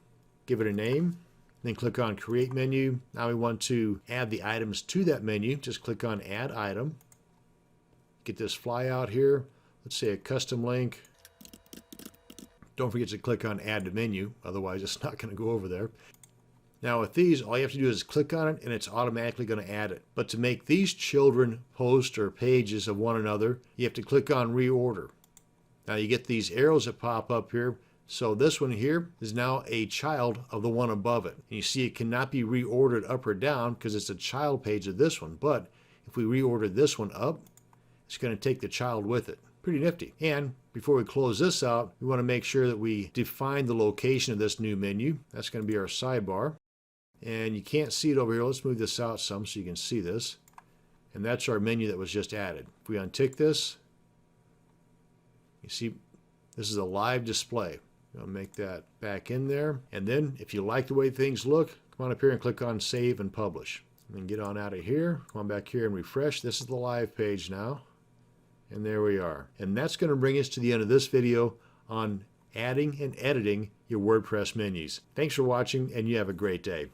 give it a name, then click on Create Menu. Now we want to add the items to that menu. Just click on Add Item. Get this flyout here. Let's say a custom link. Don't forget to click on Add to Menu, otherwise it's not going to go over there. Now with these, all you have to do is click on it and it's automatically going to add it. But to make these children posts or pages of one another, you have to click on Reorder. Now you get these arrows that pop up here. So this one here is now a child of the one above it. And you see it cannot be reordered up or down because it's a child page of this one. But if we reorder this one up, it's going to take the child with it. Pretty nifty. And before we close this out, we want to make sure that we define the location of this new menu. That's going to be our sidebar. And you can't see it over here. Let's move this out some so you can see this. And that's our menu that was just added. If we untick this, you see this is a live display. I'll make that back in there. And then if you like the way things look, come on up here and click on Save and Publish. And then get on out of here. Come on back here and refresh. This is the live page now. And there we are. And that's going to bring us to the end of this video on adding and editing your WordPress menus. Thanks for watching, and you have a great day.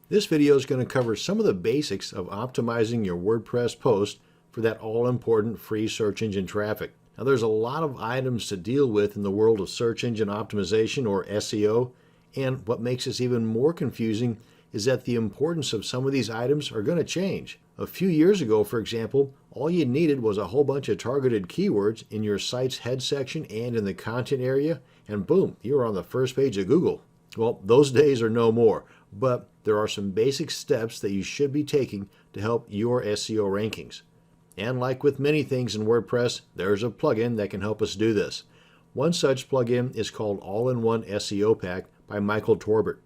This video is going to cover some of the basics of optimizing your WordPress post for that all-important free search engine traffic. Now, there's a lot of items to deal with in the world of search engine optimization, or SEO, and what makes this even more confusing is that the importance of some of these items are going to change. A few years ago, for example, all you needed was a whole bunch of targeted keywords in your site's head section and in the content area, and boom, you were on the first page of Google. Well, those days are no more, but there are some basic steps that you should be taking to help your SEO rankings. And like with many things in WordPress, there's a plugin that can help us do this. One such plugin is called All-in-One SEO Pack by Michael Torbert.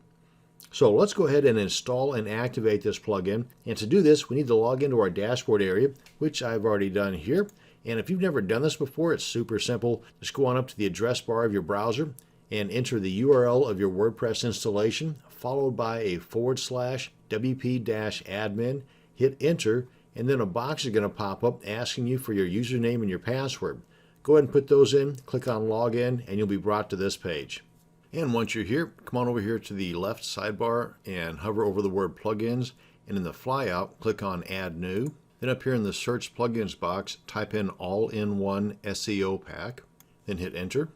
So let's go ahead and install and activate this plugin. And to do this, we need to log into our dashboard area, which I've already done here. And if you've never done this before, it's super simple. Just go on up to the address bar of your browser and enter the URL of your WordPress installation, followed by a /wp-admin, hit enter, and then a box is going to pop up asking you for your username and your password. Go ahead and put those in, click on login, and you'll be brought to this page. And once you're here, come on over here to the left sidebar and hover over the word plugins, and in the flyout, click on add new. Then up here in the search plugins box, type in All-in-One SEO Pack, then hit enter.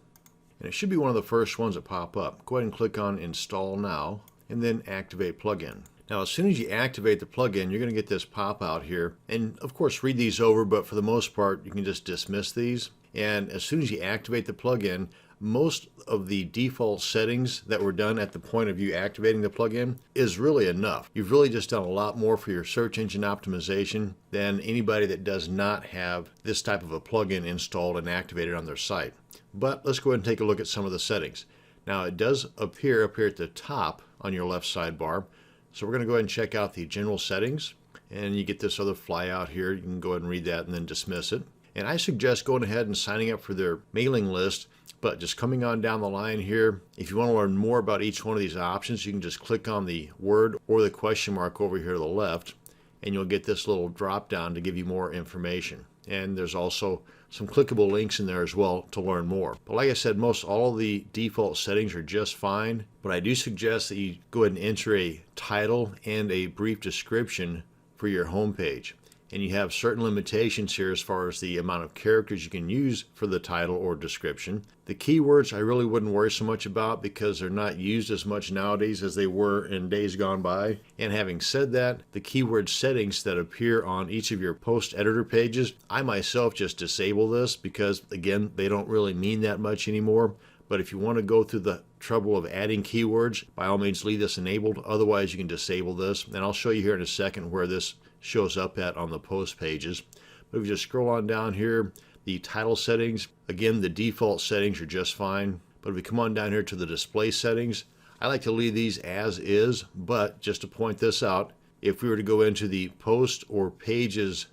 And it should be one of the first ones that pop up. Go ahead and click on install now, and then activate plugin. Now, as soon as you activate the plugin, you're going to get this pop out here. And of course, read these over, but for the most part, you can just dismiss these. And as soon as you activate the plugin, most of the default settings that were done at the point of you activating the plugin is really enough. You've really just done a lot more for your search engine optimization than anybody that does not have this type of a plugin installed and activated on their site. But let's go ahead and take a look at some of the settings. Now, it does appear up here at the top on your left sidebar. So we're going to go ahead and check out the general settings, and you get this other flyout here. You can go ahead and read that and then dismiss it. And I suggest going ahead and signing up for their mailing list, but just coming on down the line here, if you want to learn more about each one of these options, you can just click on the word or the question mark over here to the left, and you'll get this little drop down to give you more information. And there's also some clickable links in there as well to learn more. But like I said, most all of the default settings are just fine, but I do suggest that you go ahead and enter a title and a brief description for your homepage. And you have certain limitations here as far as the amount of characters you can use for the title or description. The keywords I really wouldn't worry so much about because they're not used as much nowadays as they were in days gone by. And having said that, the keyword settings that appear on each of your post editor pages, I myself just disable this because, again, they don't really mean that much anymore. But if you want to go through the trouble of adding keywords, by all means leave this enabled. Otherwise, you can disable this. And I'll show you here in a second where this shows up at on the post pages. But if you just scroll on down here, the title settings, again, the default settings are just fine. But if we come on down here to the display settings, I like to leave these as is, but just to point this out, if we were to go into the post or pages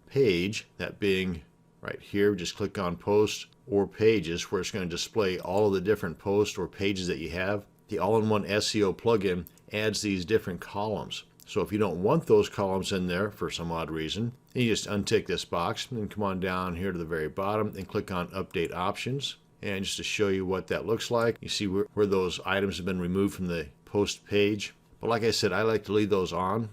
page, that being right here, just click on post or pages where it's going to display all of the different posts or pages that you have. The All-in-One SEO plugin adds these different columns. So if you don't want those columns in there for some odd reason, then you just untick this box and then come on down here to the very bottom and click on Update Options. And just to show you what that looks like, you see where those items have been removed from the post page. But like I said, I like to leave those on.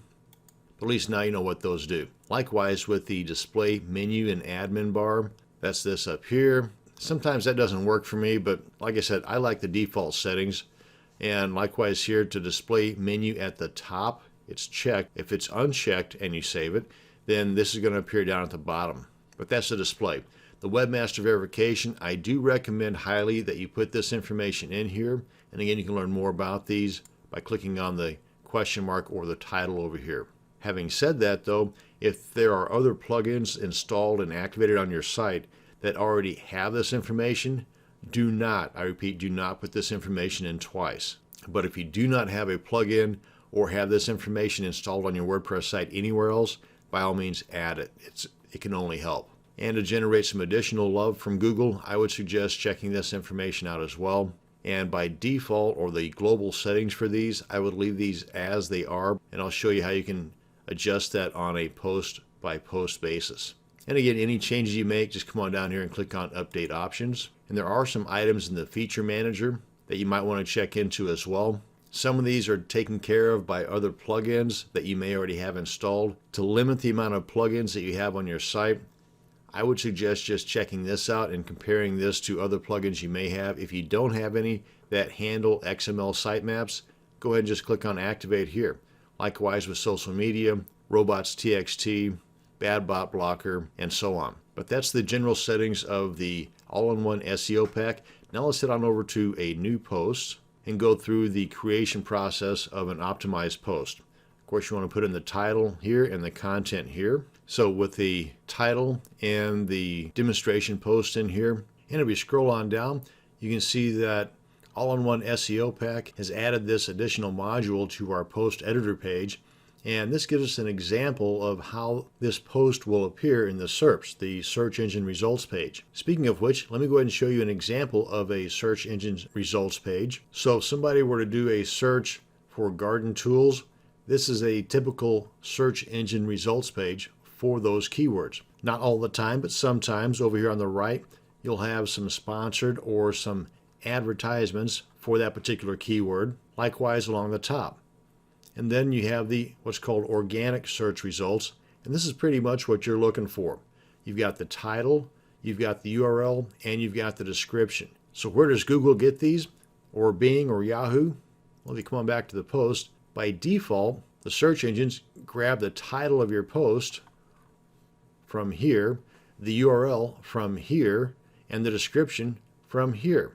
But at least now you know what those do. Likewise with the display menu and admin bar, that's this up here. Sometimes that doesn't work for me, but like I said, I like the default settings. And likewise here to display menu at the top, it's checked. If it's unchecked and you save it, then this is going to appear down at the bottom. But that's the display. The webmaster verification, I do recommend highly that you put this information in here. And again, you can learn more about these by clicking on the question mark or the title over here. Having said that though, if there are other plugins installed and activated on your site that already have this information, do not, I repeat, do not put this information in twice. But if you do not have a plugin or have this information installed on your WordPress site anywhere else, by all means add it. It can only help. And to generate some additional love from Google, I would suggest checking this information out as well. And by default, or the global settings for these, I would leave these as they are, and I'll show you how you can adjust that on a post by post basis. And again, any changes you make, just come on down here and click on Update Options. And there are some items in the Feature Manager that you might want to check into as well. Some of these are taken care of by other plugins that you may already have installed. To limit the amount of plugins that you have on your site, I would suggest just checking this out and comparing this to other plugins you may have. If you don't have any that handle XML sitemaps, go ahead and just click on Activate here. Likewise with social media, robots.txt, bad bot blocker, and so on. But that's the general settings of the all-in-one SEO pack. Now let's head on over to a new post and go through the creation process of an optimized post. Of course, you want to put in the title here and the content here. So with the title and the demonstration post in here, and if you scroll on down, you can see that All-in-One SEO Pack has added this additional module to our post editor page. And this gives us an example of how this post will appear in the SERPs, the search engine results page. Speaking of which, let me go ahead and show you an example of a search engine results page. So if somebody were to do a search for garden tools, this is a typical search engine results page for those keywords. Not all the time, but sometimes over here on the right, you'll have some sponsored or some advertisements for that particular keyword. Likewise along the top. And then you have the what's called organic search results, and this is pretty much what you're looking for. You've got the title, you've got the URL, and you've got the description. So where does Google get these, or Bing or Yahoo? Well, if you come on back to the post, by default the search engines grab the title of your post from here, the URL from here, and the description from here.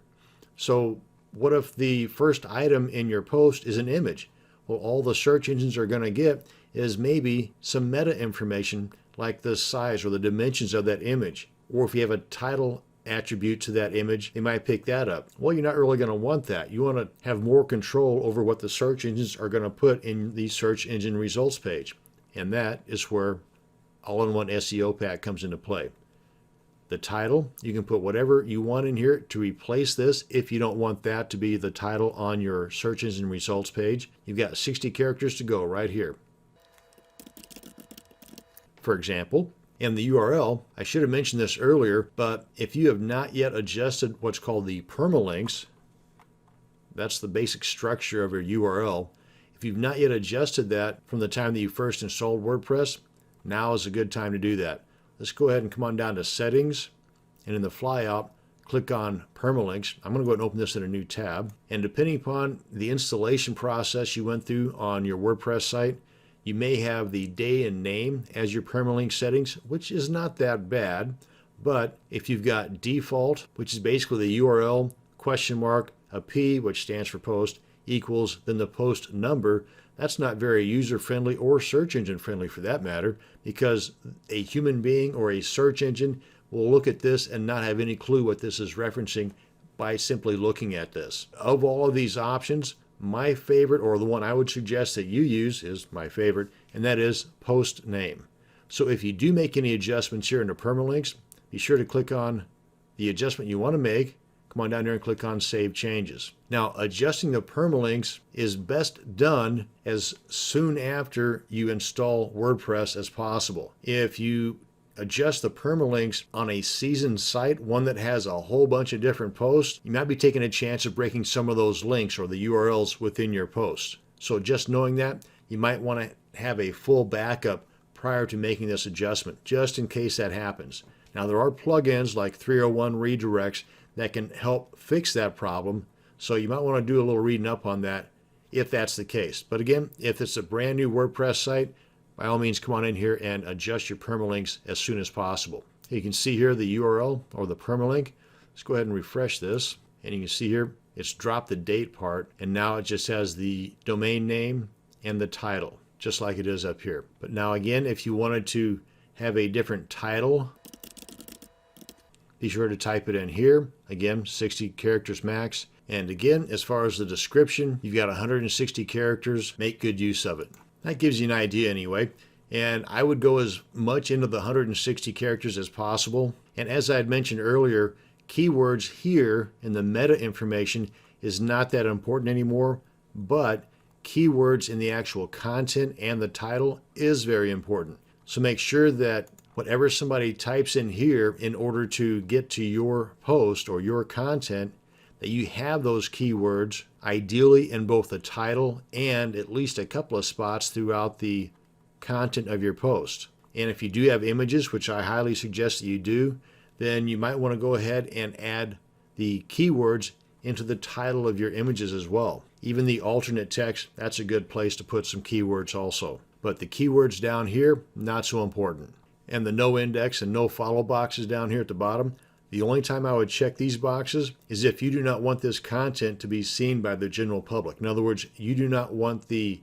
So what if the first item in your post is an image? Well, all the search engines are going to get is maybe some meta information like the size or the dimensions of that image. Or if you have a title attribute to that image, they might pick that up. Well, you're not really going to want that. You want to have more control over what the search engines are going to put in the search engine results page. And that is where All-in-One SEO Pack comes into play. The title, you can put whatever you want in here to replace this if you don't want that to be the title on your search engine results page. You've got 60 characters to go right here. For example, and the URL, I should have mentioned this earlier, but if you have not yet adjusted what's called the permalinks, that's the basic structure of your URL. If you've not yet adjusted that from the time that you first installed WordPress, now is a good time to do that. Let's go ahead and come on down to Settings, and in the flyout, click on Permalinks. I'm going to go ahead and open this in a new tab. And depending upon the installation process you went through on your WordPress site, you may have the day and name as your permalink settings, which is not that bad. But if you've got default, which is basically the URL, question mark, a P, which stands for post, equals then the post number, that's not very user-friendly or search engine-friendly for that matter, because a human being or a search engine will look at this and not have any clue what this is referencing by simply looking at this. Of all of these options, my favorite, or the one I would suggest that you use, is my favorite, and that is post name. So if you do make any adjustments here into permalinks, be sure to click on the adjustment you want to make. Come on down here and click on Save Changes. Now, adjusting the permalinks is best done as soon after you install WordPress as possible. If you adjust the permalinks on a seasoned site, one that has a whole bunch of different posts, you might be taking a chance of breaking some of those links or the URLs within your post. So just knowing that, you might want to have a full backup prior to making this adjustment, just in case that happens. Now, there are plugins like 301 redirects that can help fix that problem, so you might want to do a little reading up on that if that's the case. But again, if it's a brand new WordPress site, by all means come on in here and adjust your permalinks as soon as possible. You can see here the URL or the permalink. Let's go ahead and refresh this, and you can see here it's dropped the date part, and now it just has the domain name and the title, just like it is up here. But now again, if you wanted to have a different title, be sure to type it in here. Again, 60 characters max. And again, as far as the description, you've got 160 characters. Make good use of it. That gives you an idea anyway. And I would go as much into the 160 characters as possible. And as I had mentioned earlier, keywords here in the meta information is not that important anymore, but keywords in the actual content and the title is very important. So make sure that whatever somebody types in here in order to get to your post or your content, that you have those keywords ideally in both the title and at least a couple of spots throughout the content of your post. And if you do have images, which I highly suggest that you do, then you might want to go ahead and add the keywords into the title of your images as well. Even the alternate text, that's a good place to put some keywords also. But the keywords down here, not so important. And the no index and no follow boxes down here at the bottom, the only time I would check these boxes is if you do not want this content to be seen by the general public. In other words, you do not want the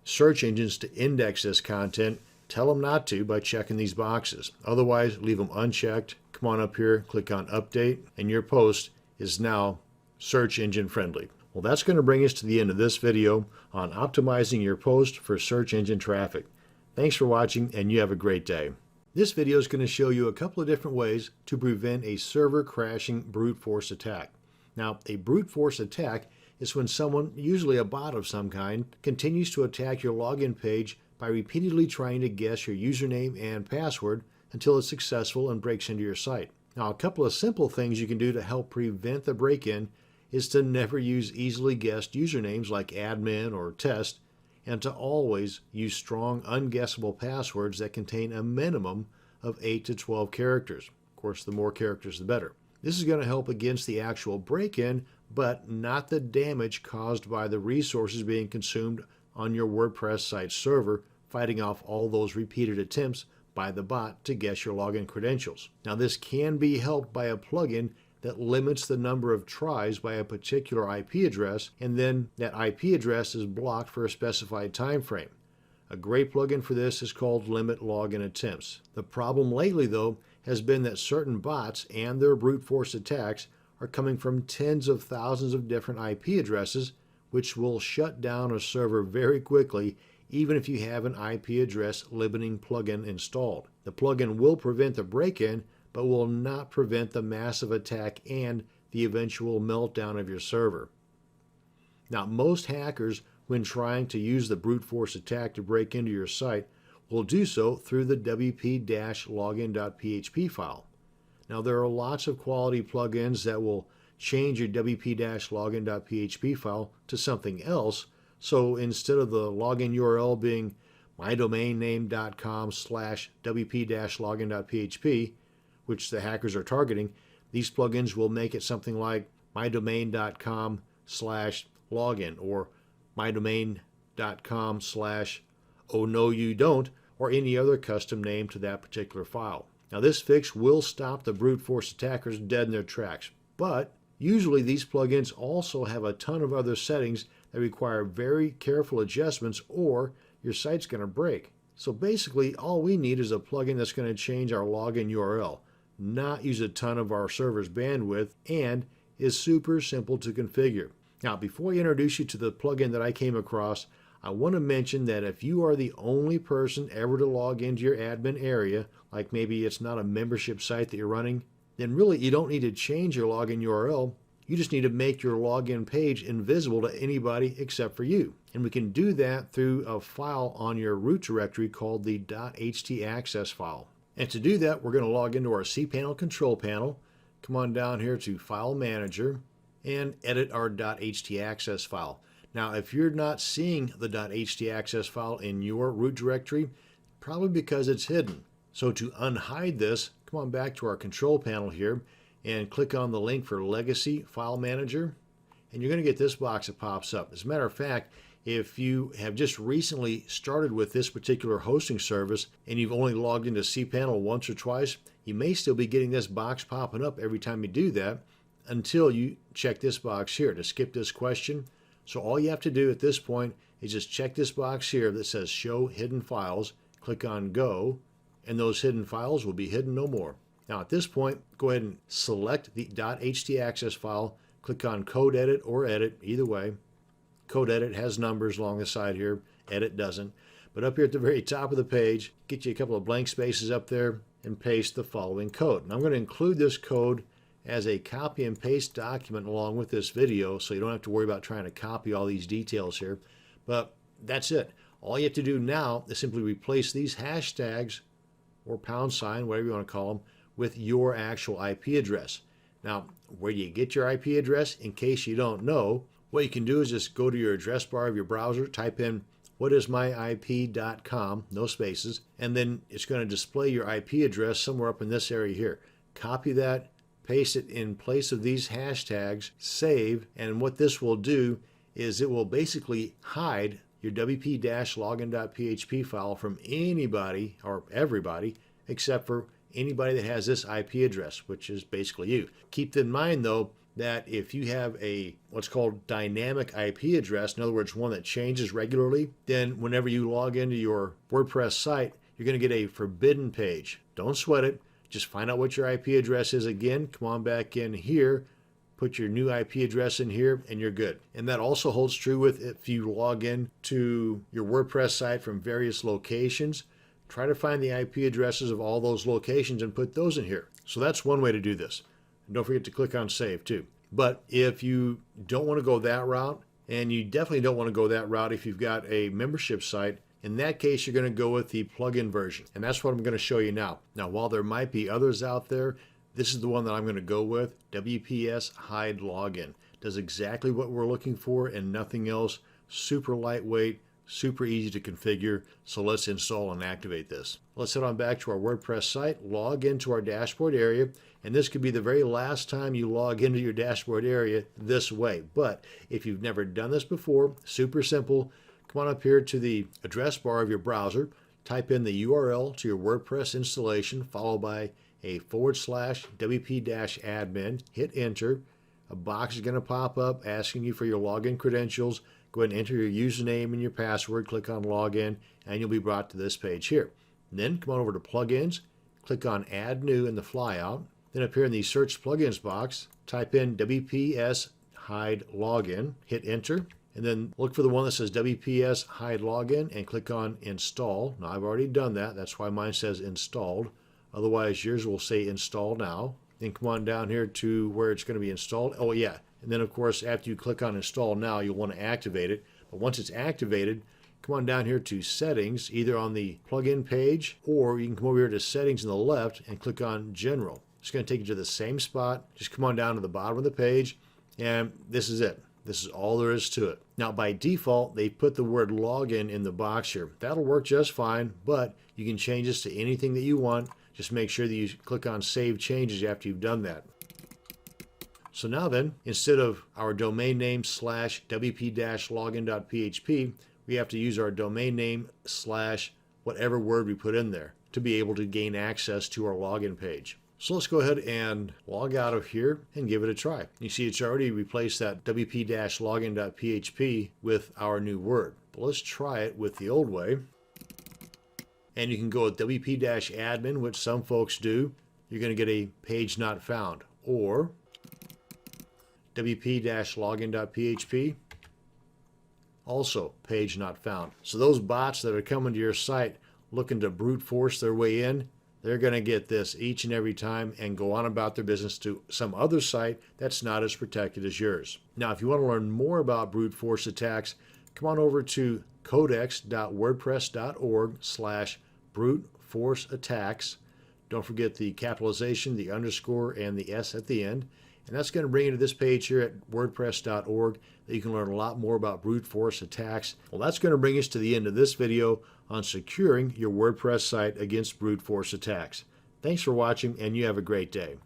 search engines to index this content. Tell them not to by checking these boxes. Otherwise, leave them unchecked. Come on up here, click on update, and your post is now search engine friendly. Well, that's going to bring us to the end of this video on optimizing your post for search engine traffic. Thanks for watching, and you have a great day. This video is going to show you a couple of different ways to prevent a server crashing brute force attack. Now, a brute force attack is when someone, usually a bot of some kind, continues to attack your login page by repeatedly trying to guess your username and password until it's successful and breaks into your site. Now, a couple of simple things you can do to help prevent the break-in is to never use easily guessed usernames like admin or test, and to always use strong, unguessable passwords that contain a minimum of 8 to 12 characters. Of course, the more characters, the better. This is going to help against the actual break-in, but not the damage caused by the resources being consumed on your WordPress site server, fighting off all those repeated attempts by the bot to guess your login credentials. Now, this can be helped by a plugin that limits the number of tries by a particular IP address, and then that IP address is blocked for a specified time frame. A great plugin for this is called Limit Login Attempts. The problem lately, though, has been that certain bots and their brute force attacks are coming from tens of thousands of different IP addresses, which will shut down a server very quickly even if you have an IP address limiting plugin installed. The plugin will prevent the break-in, but will not prevent the massive attack and the eventual meltdown of your server. Now, most hackers, when trying to use the brute force attack to break into your site, will do so through the wp-login.php file. Now, there are lots of quality plugins that will change your wp-login.php file to something else, so instead of the login URL being mydomainname.com/wp-login.php, which the hackers are targeting, these plugins will make it something like mydomain.com/login or mydomain.com/oh no you don't, or any other custom name to that particular file. Now, this fix will stop the brute force attackers dead in their tracks, but usually these plugins also have a ton of other settings that require very careful adjustments or your site's going to break. So basically, all we need is a plugin that's going to change our login URL, not use a ton of our server's bandwidth, and is super simple to configure. Now, before I introduce you to the plugin that I came across, I want to mention that if you are the only person ever to log into your admin area, like maybe it's not a membership site that you're running, then really you don't need to change your login URL. You just need to make your login page invisible to anybody except for you. And we can do that through a file on your root directory called the .htaccess file. And to do that, we're going to log into our cPanel control panel, come on down here to File Manager, and edit our .htaccess file. Now, if you're not seeing the .htaccess file in your root directory, probably because it's hidden. So to unhide this, come on back to our control panel here and click on the link for Legacy File Manager, and you're going to get this box that pops up. As a matter of fact, if you have just recently started with this particular hosting service and you've only logged into cPanel once or twice, you may still be getting this box popping up every time you do that until you check this box here to skip this question. So all you have to do at this point is just check this box here that says Show Hidden Files, click on Go, and those hidden files will be hidden no more. Now at this point, go ahead and select the .htaccess file, click on Code Edit or Edit, either way. Code Edit has numbers along the side here, Edit doesn't. But up here at the very top of the page, get you a couple of blank spaces up there and paste the following code. And I'm going to include this code as a copy and paste document along with this video, so you don't have to worry about trying to copy all these details here. But that's it. All you have to do now is simply replace these hashtags or #, whatever you want to call them, with your actual IP address. Now, where do you get your IP address? In case you don't know, what you can do is just go to your address bar of your browser, type in whatismyip.com, no spaces, and then it's going to display your IP address somewhere up in this area here. Copy that, paste it in place of these hashtags, save, and what this will do is it will basically hide your wp-login.php file from anybody or everybody except for anybody that has this IP address, which is basically you. Keep in mind though that if you have a what's called dynamic IP address, in other words one that changes regularly, then whenever you log into your WordPress site, you're going to get a forbidden page. Don't sweat it. Just find out what your IP address is again, come on back in here, put your new IP address in here, and you're good. And that also holds true with if you log in to your WordPress site from various locations. Try to find the IP addresses of all those locations and put those in here. So that's one way to do this. And don't forget to click on save too. But if you don't want to go that route, and you definitely don't want to go that route if you've got a membership site, in that case, you're going to go with the plugin version. And that's what I'm going to show you now. Now, while there might be others out there, this is the one that I'm going to go with. WPS Hide Login. Does exactly what we're looking for and nothing else. Super lightweight, super easy to configure. So let's install and activate this. Let's head on back to our WordPress site, log into our dashboard area, and this could be the very last time you log into your dashboard area this way. But if you've never done this before, super simple. Come on up here to the address bar of your browser, type in the URL to your WordPress installation, followed by a /wp-admin, hit enter. A box is going to pop up asking you for your login credentials. Go ahead and enter your username and your password, click on login, and you'll be brought to this page here. Then come on over to plugins, click on add new in the flyout. Then up here in the search plugins box, type in WPS Hide Login, hit enter, and then look for the one that says WPS Hide Login and click on install. Now I've already done that, that's why mine says installed. Otherwise, yours will say install now. Then come on down here to where it's going to be installed. Oh yeah, and then of course after you click on install now, you'll want to activate it. But once it's activated, come on down here to settings, either on the plugin page, or you can come over here to settings on the left and click on general. It's going to take you to the same spot. Just come on down to the bottom of the page, and this is it. This is all there is to it. Now by default, they put the word login in the box here. That'll work just fine, but you can change this to anything that you want. Just make sure that you click on Save Changes after you've done that. So now then, instead of our domain name /wp-login.php, we have to use our domain name / whatever word we put in there to be able to gain access to our login page. So let's go ahead and log out of here and give it a try. You see it's already replaced that wp-login.php with our new word. But let's try it with the old way. And you can go with wp-admin, which some folks do. You're going to get a page not found. Or wp-login.php, also page not found. So those bots that are coming to your site looking to brute force their way in, they're going to get this each and every time and go on about their business to some other site that's not as protected as yours. Now, if you want to learn more about brute force attacks, come on over to codex.wordpress.org/brute force attacks. Don't forget the capitalization, the underscore, and the S at the end. And that's going to bring you to this page here at wordpress.org that you can learn a lot more about brute force attacks. Well, that's going to bring us to the end of this video on securing your WordPress site against brute force attacks. Thanks for watching, and you have a great day.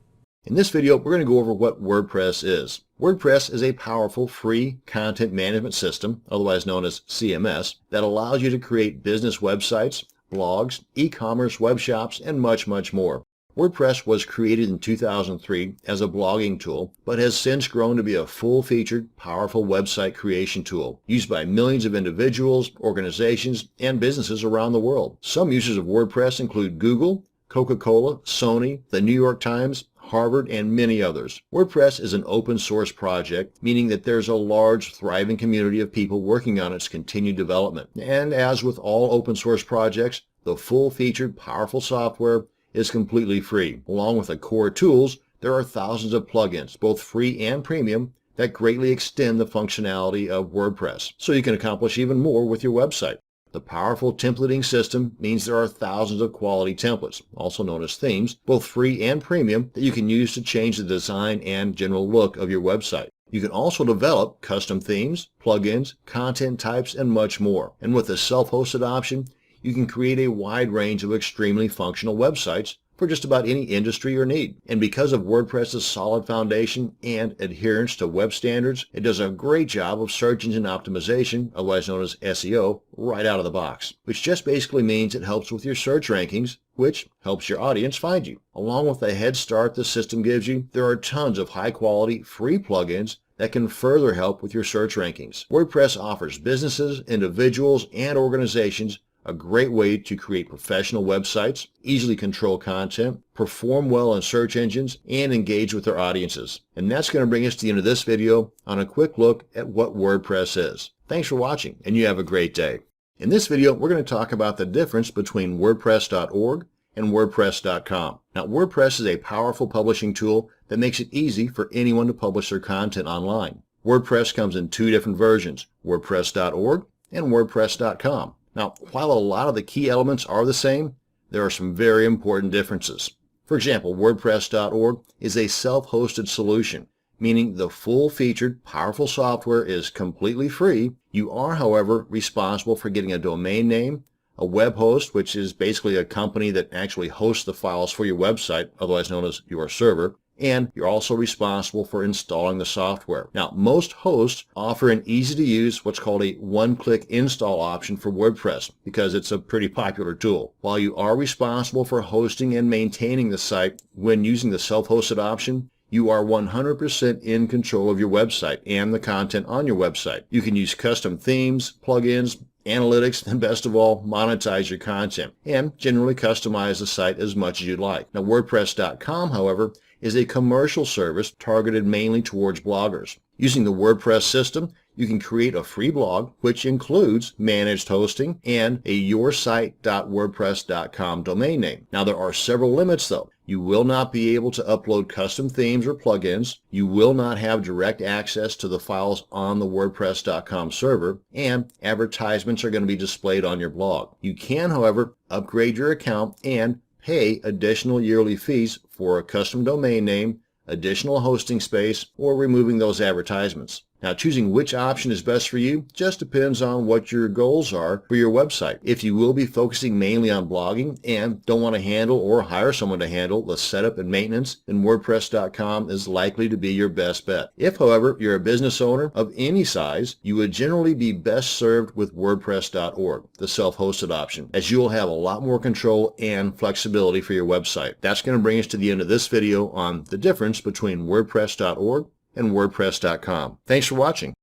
In this video, we're going to go over what WordPress is. WordPress is a powerful free content management system, otherwise known as CMS, that allows you to create business websites, blogs, e-commerce web shops, and much, much more. WordPress was created in 2003 as a blogging tool, but has since grown to be a full-featured, powerful website creation tool used by millions of individuals, organizations, and businesses around the world. Some users of WordPress include Google, Coca-Cola, Sony, the New York Times, Harvard, and many others. WordPress is an open source project, meaning that there's a large, thriving community of people working on its continued development. And as with all open source projects, the full-featured, powerful software is completely free, along with the core tools there are thousands of plugins, both free and premium, that greatly extend the functionality of WordPress, so you can accomplish even more with your website. The powerful templating system means there are thousands of quality templates, also known as themes, both free and premium, that you can use to change the design and general look of your website. You can also develop custom themes, plugins, content types, and much more. And with the self-hosted option, you can create a wide range of extremely functional websites for just about any industry or need. And because of WordPress's solid foundation and adherence to web standards, it does a great job of search engine optimization, otherwise known as SEO, right out of the box, which just basically means it helps with your search rankings, which helps your audience find you. Along with the head start the system gives you, there are tons of high-quality free plugins that can further help with your search rankings. WordPress offers businesses, individuals, and organizations a great way to create professional websites, easily control content, perform well in search engines, and engage with their audiences. And that's going to bring us to the end of this video on a quick look at what WordPress is. Thanks for watching, and you have a great day. In this video, we're going to talk about the difference between WordPress.org and WordPress.com. Now, WordPress is a powerful publishing tool that makes it easy for anyone to publish their content online. WordPress comes in two different versions, WordPress.org and WordPress.com. Now, while a lot of the key elements are the same, there are some very important differences. For example, WordPress.org is a self-hosted solution, meaning the full-featured, powerful software is completely free. You are, however, responsible for getting a domain name, a web host, which is basically a company that actually hosts the files for your website, otherwise known as your server, and you're also responsible for installing the software. Now, most hosts offer an easy-to-use, what's called a one-click install option for WordPress because it's a pretty popular tool. While you are responsible for hosting and maintaining the site when using the self-hosted option, you are 100% in control of your website and the content on your website. You can use custom themes, plugins, analytics, and best of all, monetize your content and generally customize the site as much as you'd like. Now, WordPress.com, however, is a commercial service targeted mainly towards bloggers. Using the WordPress system, you can create a free blog, which includes managed hosting and a yoursite.wordpress.com domain name. Now, there are several limits, though. You will not be able to upload custom themes or plugins. You will not have direct access to the files on the WordPress.com server, and advertisements are going to be displayed on your blog. You can, however, upgrade your account and pay additional yearly fees for a custom domain name, additional hosting space, or removing those advertisements. Now, choosing which option is best for you just depends on what your goals are for your website. If you will be focusing mainly on blogging and don't want to handle or hire someone to handle the setup and maintenance, then WordPress.com is likely to be your best bet. If, however, you're a business owner of any size, you would generally be best served with WordPress.org, the self-hosted option, as you will have a lot more control and flexibility for your website. That's going to bring us to the end of this video on the difference between WordPress.org and WordPress.com. Thanks for watching.